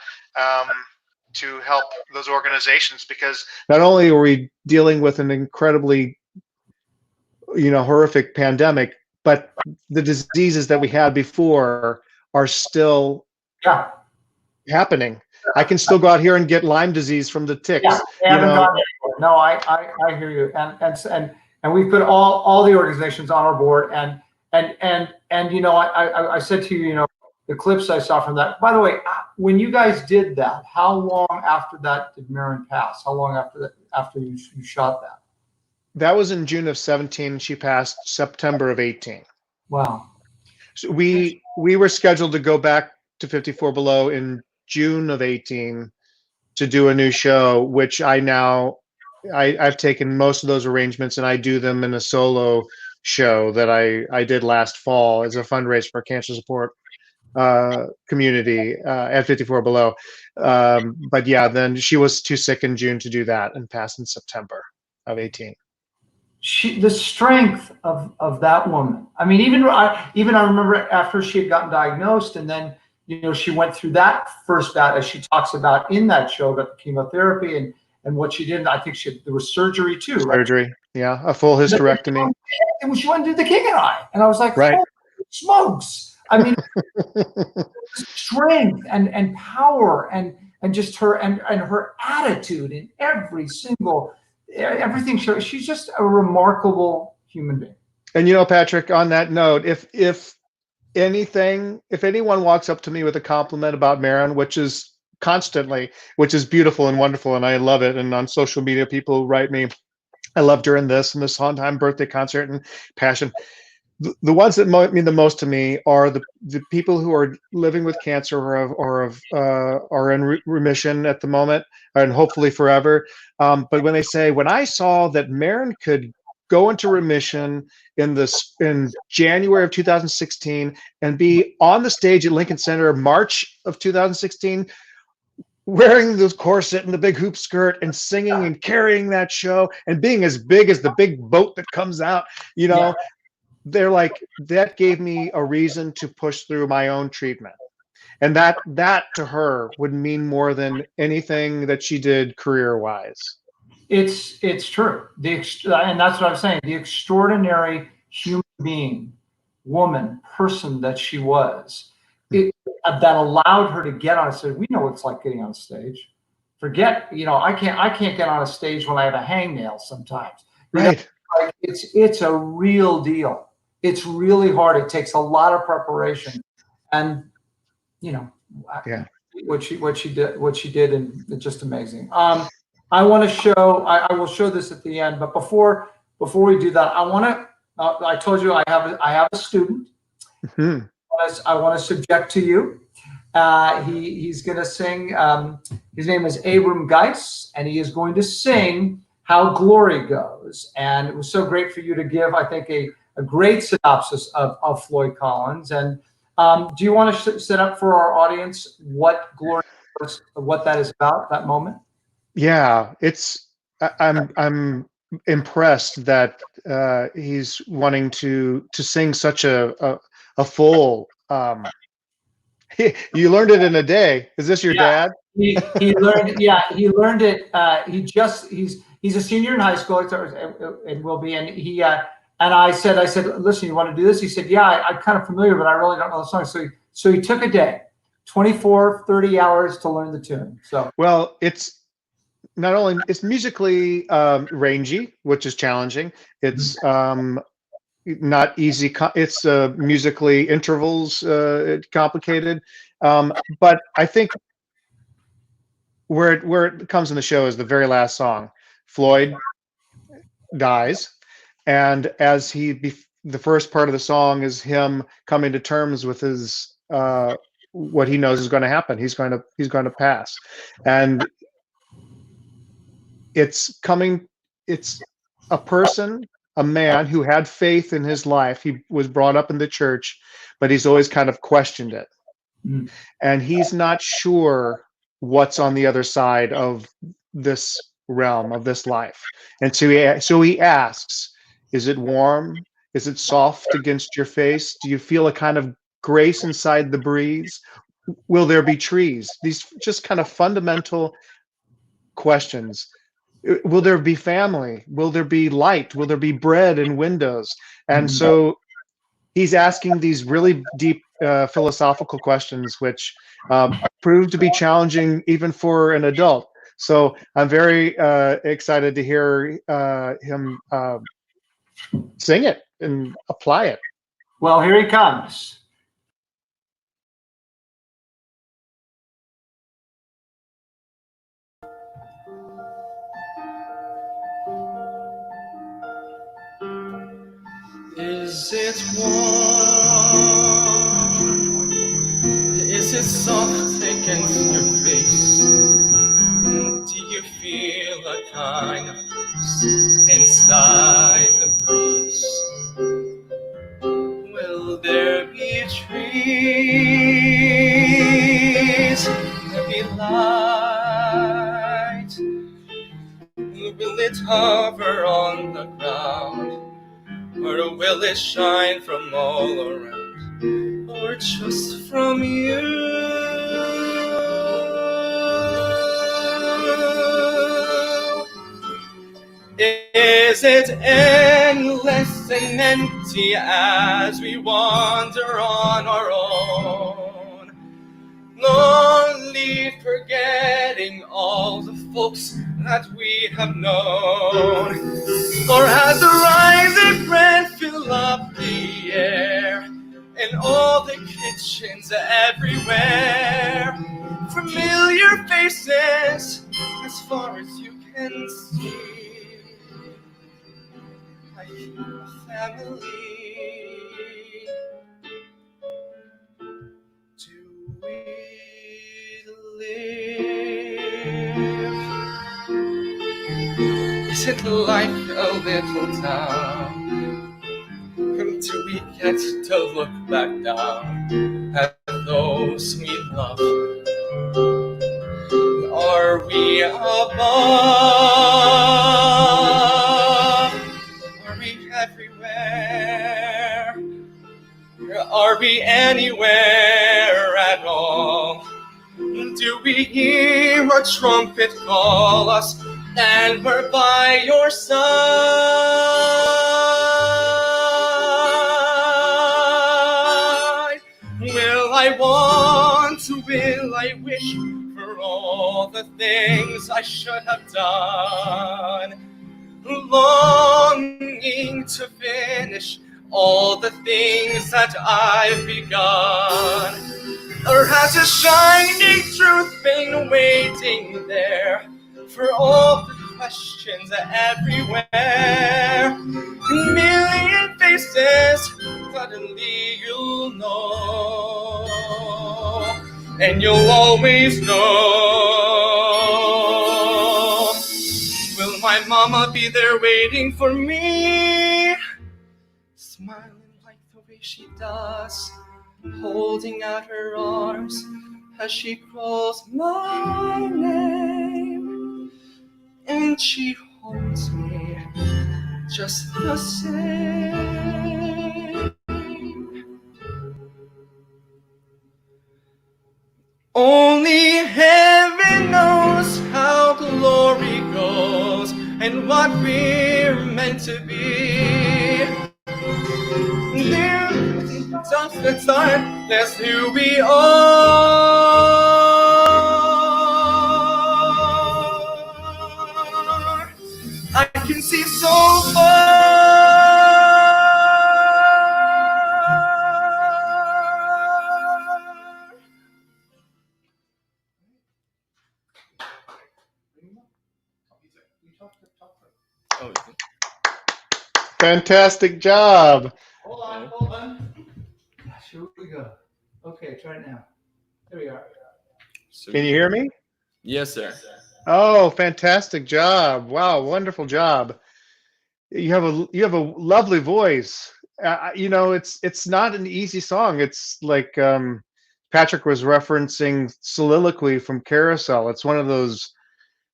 To help those organizations, because not only are we dealing with an incredibly, horrific pandemic, but the diseases that we had before are still happening. I can still go out here and get Lyme disease from the ticks. Yeah, no, I hear you, and we put all the organizations on our board, and I said to you, the clips I saw from that. By the way, when you guys did that, how long after that did Marin pass? How long after that, after you shot that? That was in June of 17. She passed September of 18. Wow. So we were scheduled to go back to 54 Below in June of 18 to do a new show, which I've taken most of those arrangements and I do them in a solo show that I did last fall as a fundraiser for Cancer Support Community at 54 Below. But yeah, then she was too sick in June to do that and passed in September of 18. The strength of that woman. I mean, even I remember after she had gotten diagnosed, and then she went through that first bout, as she talks about in that show, about the chemotherapy and what she did. I think there was surgery too. Surgery, right? Yeah, a full hysterectomy. And she went to do the king and I, and I was like, right. Holy smokes! I mean, strength and power and just her and her attitude in everything. She's just a remarkable human being. And Patrick, on that note, if anyone walks up to me with a compliment about Marin, which is beautiful and wonderful, and I love it, and on social media people write me, I loved her in this and this on-time birthday concert and passion. The ones that mean the most to me are the people who are living with cancer or are in remission at the moment and hopefully forever. But when they say, when I saw that Marin could go into remission in January of 2016 and be on the stage at Lincoln Center March of 2016, wearing the corset and the big hoop skirt and singing and carrying that show and being as big as the big boat that comes out, they're like, that gave me a reason to push through my own treatment. And that to her would mean more than anything that she did career-wise. It's true. And that's what I'm saying. The extraordinary human being, woman, person that she was, that allowed her to get on stage. We know what it's like getting on stage. Forget, I can't get on a stage when I have a hangnail sometimes. Right. Like it's a real deal. It's really hard. It takes a lot of preparation, and Yeah. what she did, and it's just amazing. I want to show. I will show this at the end, but before we do that, I want to. I told you I have a student. Mm-hmm. I want to subject to you. He's going to sing. His name is Abram Geis, and he is going to sing "How Glory Goes." And it was so great for you to give, I think, a great synopsis of Floyd Collins. And do you want to set up for our audience what Glory Goes, what that is about, that moment? Yeah, I'm impressed that he's wanting to sing such a full. You learned it in a day. Is this your dad? He learned. Yeah, he learned it. He's a senior in high school, and will be. And and I said, listen, you want to do this? He said, yeah, I'm kind of familiar, but I really don't know the song. So he took a day, 24, 30 hours to learn the tune. So well, it's not only it's musically rangy, which is challenging. It's not easy. It's musically intervals complicated, but I think where it comes in the show is the very last song. Floyd dies, and as the first part of the song is him coming to terms with his what he knows is going to happen. He's going to pass, and it's a person, a man who had faith in his life. He was brought up in the church, but he's always kind of questioned it. Mm. And he's not sure what's on the other side of this realm, of this life. And so he asks, is it warm? Is it soft against your face? Do you feel a kind of grace inside the breeze? Will there be trees? These just kind of fundamental questions. Will there be family? Will there be light? Will there be bread and windows? And so he's asking these really deep philosophical questions, which prove to be challenging even for an adult. So I'm very excited to hear him sing it and apply it. Well, here he comes. Is it warm? Is it soft against your face? Do you feel a kind of peace inside the breeze? Will there be trees? Will there be light? Will it hover on the ground? Or will it shine from all around, or just from you? Is it endless and empty as we wander on our own, lonely, forgetting all the folks that we have known? Or has the rising bread fill up the air, and all the kitchens everywhere, familiar faces as far as you can see, like a family? Do we live? Is it like a little town? Do we get to look back down at those we love? Are we above? Are we everywhere? Are we anywhere at all? Do we hear a trumpet call us? and we're by your side. Will I want, will I wish for all the things I should have done, longing to finish all the things that I've begun? Or has a shining truth been waiting there for all the questions everywhere? Million faces, suddenly you'll know, and you'll always know. Will my mama be there waiting for me, smiling like the way she does, holding out her arms as she calls my name, and she holds me just the same. Only heaven knows how glory goes and what we're meant to be. Let's start, that's who we are. I can see so far. Fantastic job. Hold on. Gosh, here we go. Okay, try it now. There we are. Can you hear me? Yes, sir. Oh, fantastic job. Wow, wonderful job. You have a lovely voice. You know, it's not an easy song. It's like Patrick was referencing Soliloquy from Carousel. It's one of those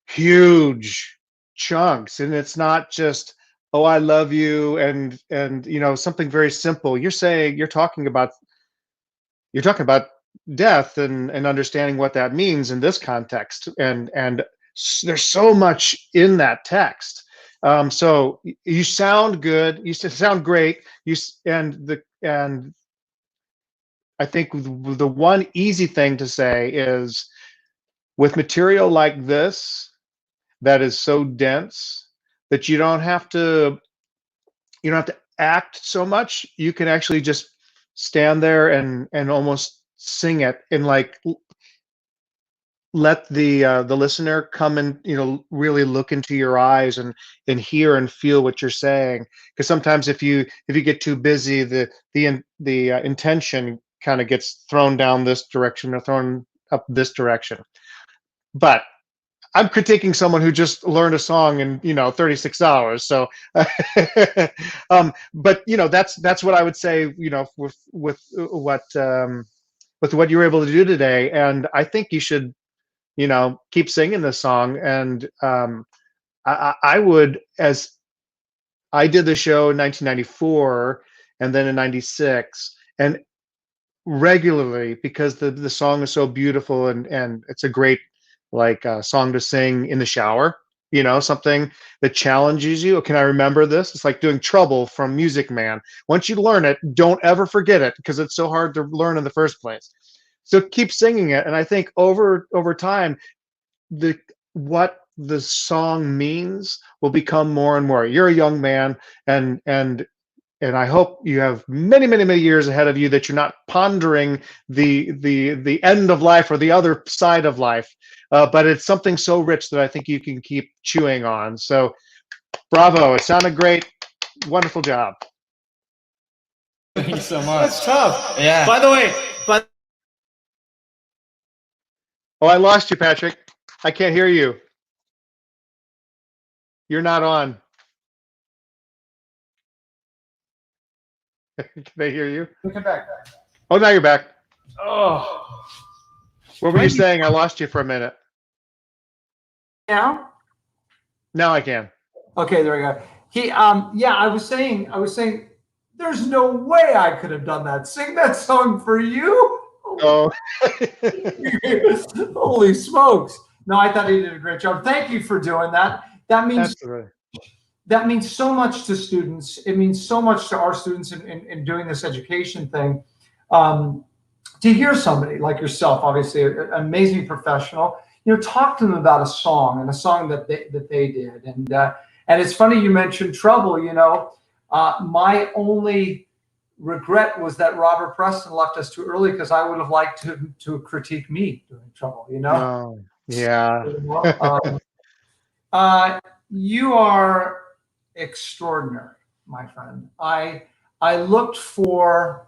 huge chunks, and it's not just, oh, I love you, and you know, something very simple. You're talking about death and understanding what that means in this context, and there's so much in that text. So you sound good. You sound great. And I think the one easy thing to say is, with material like this that is so dense that you don't have to act so much. You can actually just stand there and almost sing it, and like let the listener come and, you know, really look into your eyes and hear and feel what you're saying. Because sometimes if you get too busy, the intention kind of gets thrown down this direction or thrown up this direction. But I'm critiquing someone who just learned a song in, you know, 36 hours. So, but you know, that's what I would say, you know, with what you were able to do today. And I think you should, you know, keep singing this song. And I would, as I did the show in 1994 and then in 96, and regularly, because the song is so beautiful, and it's a great song to sing in the shower, you know, something that challenges you. Can I remember this? It's like doing Trouble from Music Man. Once you learn it, don't ever forget it, because it's so hard to learn in the first place. So keep singing it, and I think over time, what the song means will become more and more. You're a young man, and I hope you have many years ahead of you, that you're not pondering the end of life or the other side of life, but it's something so rich that I think you can keep chewing on. So bravo, it sounded great. Wonderful job. Thank you so much. That's tough. Yeah. By the way, Oh, I lost you, Patrick. I can't hear you. You're not on. Can I hear you? Come back. Oh, now you're back. Oh. What were you saying? I lost you for a minute. Now? Now I can. Okay, there we go. Yeah, I was saying, there's no way I could have done that. Sing that song for you? Oh. Holy smokes. No, I thought he did a great job. Thank you for doing that. That means Absolutely. that means so much to students. It means so much to our students in doing this education thing. To hear somebody like yourself, obviously an amazing professional, talk to them about a song and a song that they did. And it's funny you mentioned Trouble. My only regret was that Robert Preston left us too early, because I would have liked to critique me doing Trouble. Oh, yeah. You are extraordinary, my friend. I looked for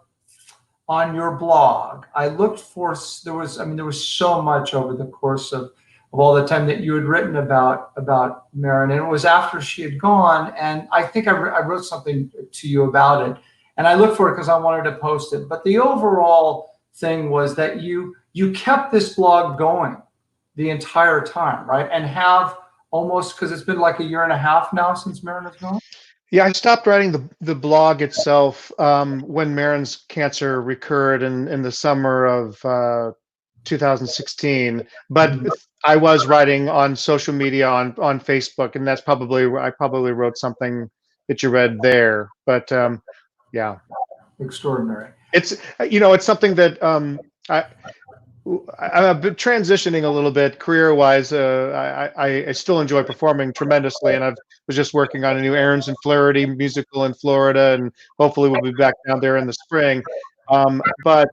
on your blog. I looked for there was so much over the course of all the time that you had written about Marin, and it was after she had gone. And I think I wrote something to you about it, and I looked for it because I wanted to post it. But the overall thing was that you kept this blog going the entire time, right? And have almost, because it's been like a year and a half now since Marin has gone. Yeah, I stopped writing the blog itself when Marin's cancer recurred in the summer of 2016. But I was writing on social media on Facebook, and that's probably I probably wrote something that you read there. But yeah, Extraordinary. it's it's something that I've been transitioning a little bit career-wise. I still enjoy performing tremendously, and I was just working on a new Aaron's and Flaherty musical in Florida, and hopefully we'll be back down there in the spring. But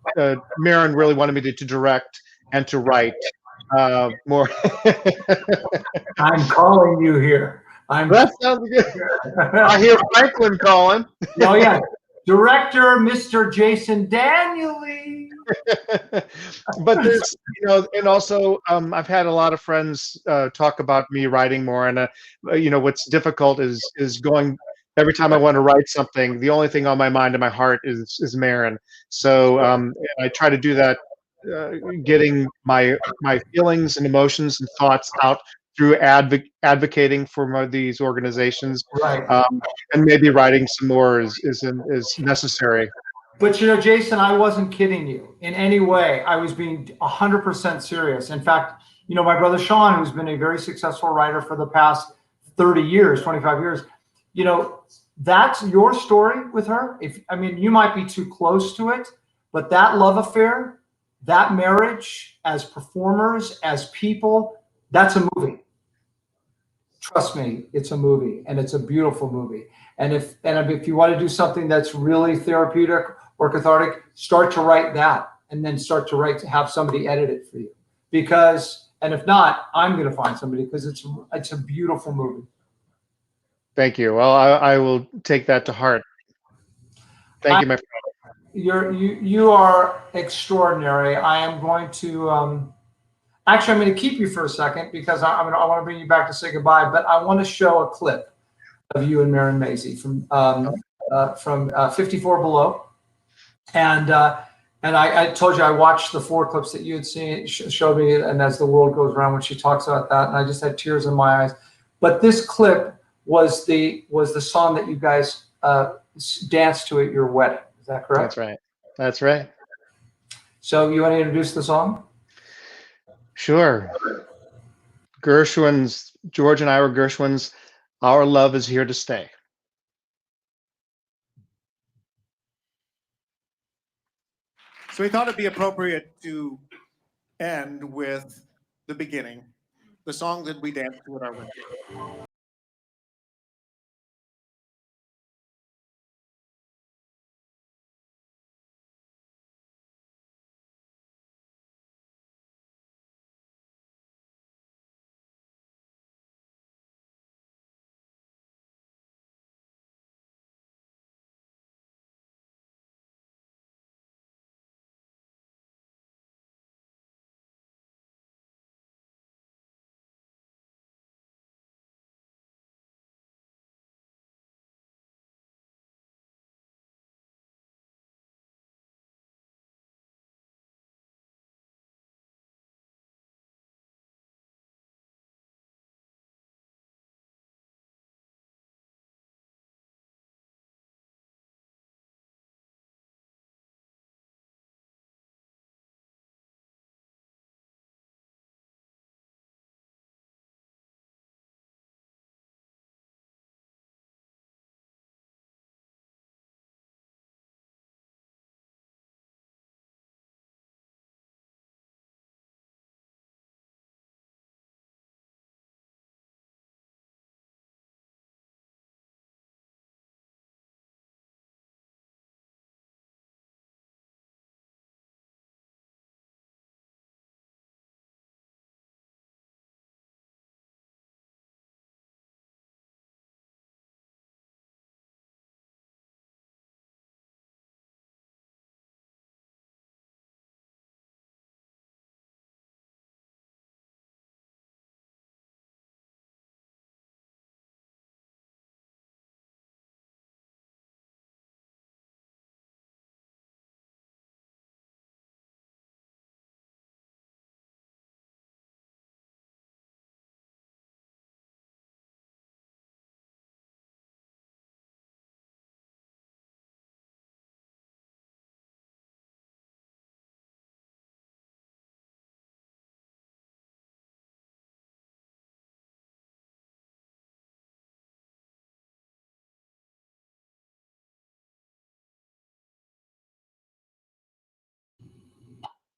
Marin really wanted me to direct and to write more. I'm calling you here. That sounds good. I hear Franklin calling. Oh yeah, director Mr. Jason Danieley. But there's, and also I've had a lot of friends talk about me writing more, and what's difficult is going every time I want to write something. The only thing on my mind and my heart is Marin. So I try to do that, getting my feelings and emotions and thoughts out through advocating for these organizations, Right. and maybe writing some more is necessary. But Jason, I wasn't kidding you in any way. I was being 100% serious. In fact, my brother Sean, who's been a very successful writer for the past 30 years, 25 years, that's your story with her. You might be too close to it, but that love affair, that marriage, as performers, as people, that's a movie. Trust me, it's a movie, and it's a beautiful movie. And if you want to do something that's really therapeutic or cathartic, start to write that, and then start to have somebody edit it for you. And if not, I'm going to find somebody, because it's a beautiful movie. Thank you. Well, I will take that to heart. Thank you, my friend. You are extraordinary. I am going to actually, I'm going to keep you for a second, because I want to bring you back to say goodbye. But I want to show a clip of you and Marin Mazzie from 54 Below. And I told you I watched the 4 clips that you had seen, showed me, and As the World Goes Round, when she talks about that, and I just had tears in my eyes. But this clip was the song that you guys danced to at your wedding. Is that correct? That's right. That's right. So you want to introduce the song? Sure. Gershwin's, George and Ira Gershwin's Our Love Is Here to Stay. So we thought it'd be appropriate to end with the beginning, the song that we danced to at our wedding.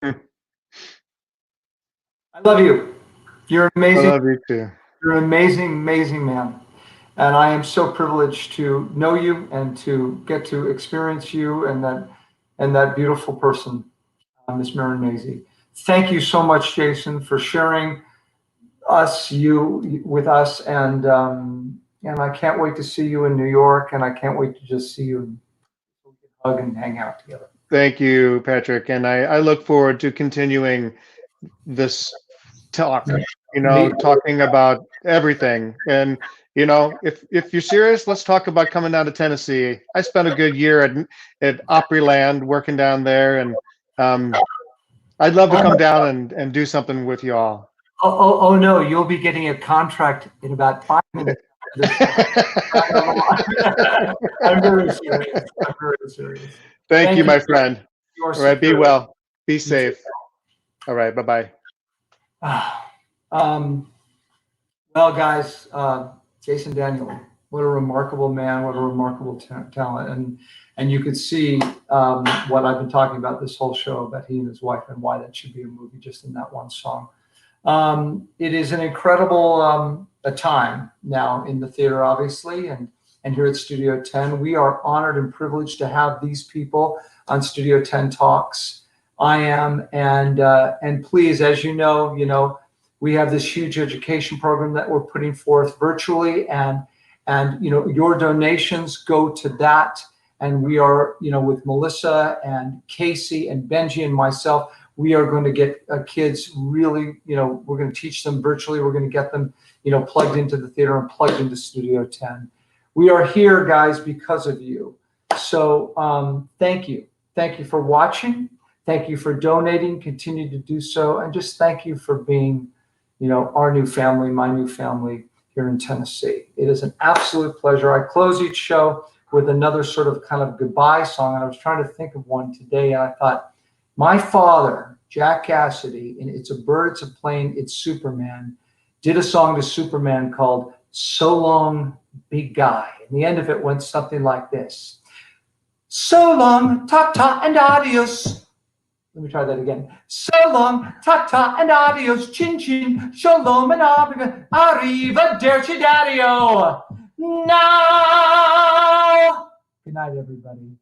I love you. You're I amazing. love you too. You're an amazing, amazing man. And I am so privileged to know you and to get to experience you and that beautiful person, Miss Marin Maisie. Thank you so much, Jason, for sharing you with us, and I can't wait to see you in New York, and I can't wait to just see you and hug and hang out together. Thank you, Patrick. And I look forward to continuing this talk, talking about everything. And, if you're serious, let's talk about coming down to Tennessee. I spent a good year at Opryland working down there, and I'd love to come down and do something with you all. Oh no, you'll be getting a contract in about 5 minutes. I'm very serious. I'm very serious. Thank you, my friend. All right, be well. Be safe. All right, bye-bye. Well, guys, Jason Danieley, what a remarkable man, what a remarkable talent. And you could see what I've been talking about this whole show, about he and his wife, and why that should be a movie just in that one song. It is an incredible a time now in the theater, obviously, and here at Studio Tenn. We are honored and privileged to have these people on Studio Tenn Talks. I am, and please, as you know, we have this huge education program that we're putting forth virtually, and your donations go to that. And we are, with Melissa and Casey and Benji and myself, we are going to get kids really, we're going to teach them virtually. We're going to get them, plugged into the theater and plugged into Studio Tenn. We are here, guys, because of you. So thank you. Thank you for watching. Thank you for donating. Continue to do so. And just thank you for being, our new family, my new family here in Tennessee. It is an absolute pleasure. I close each show with another sort of kind of goodbye song. And I was trying to think of one today. And I thought, my father, Jack Cassidy, in It's a Bird, It's a Plane, It's Superman, did a song to Superman called So Long, Big Guy. And the end of it went something like this. So long, ta-ta, and adios. Let me try that again. So long, ta-ta, and adios, chin-chin, shalom, and arrivederci, daddy-o. Now. Good night, everybody.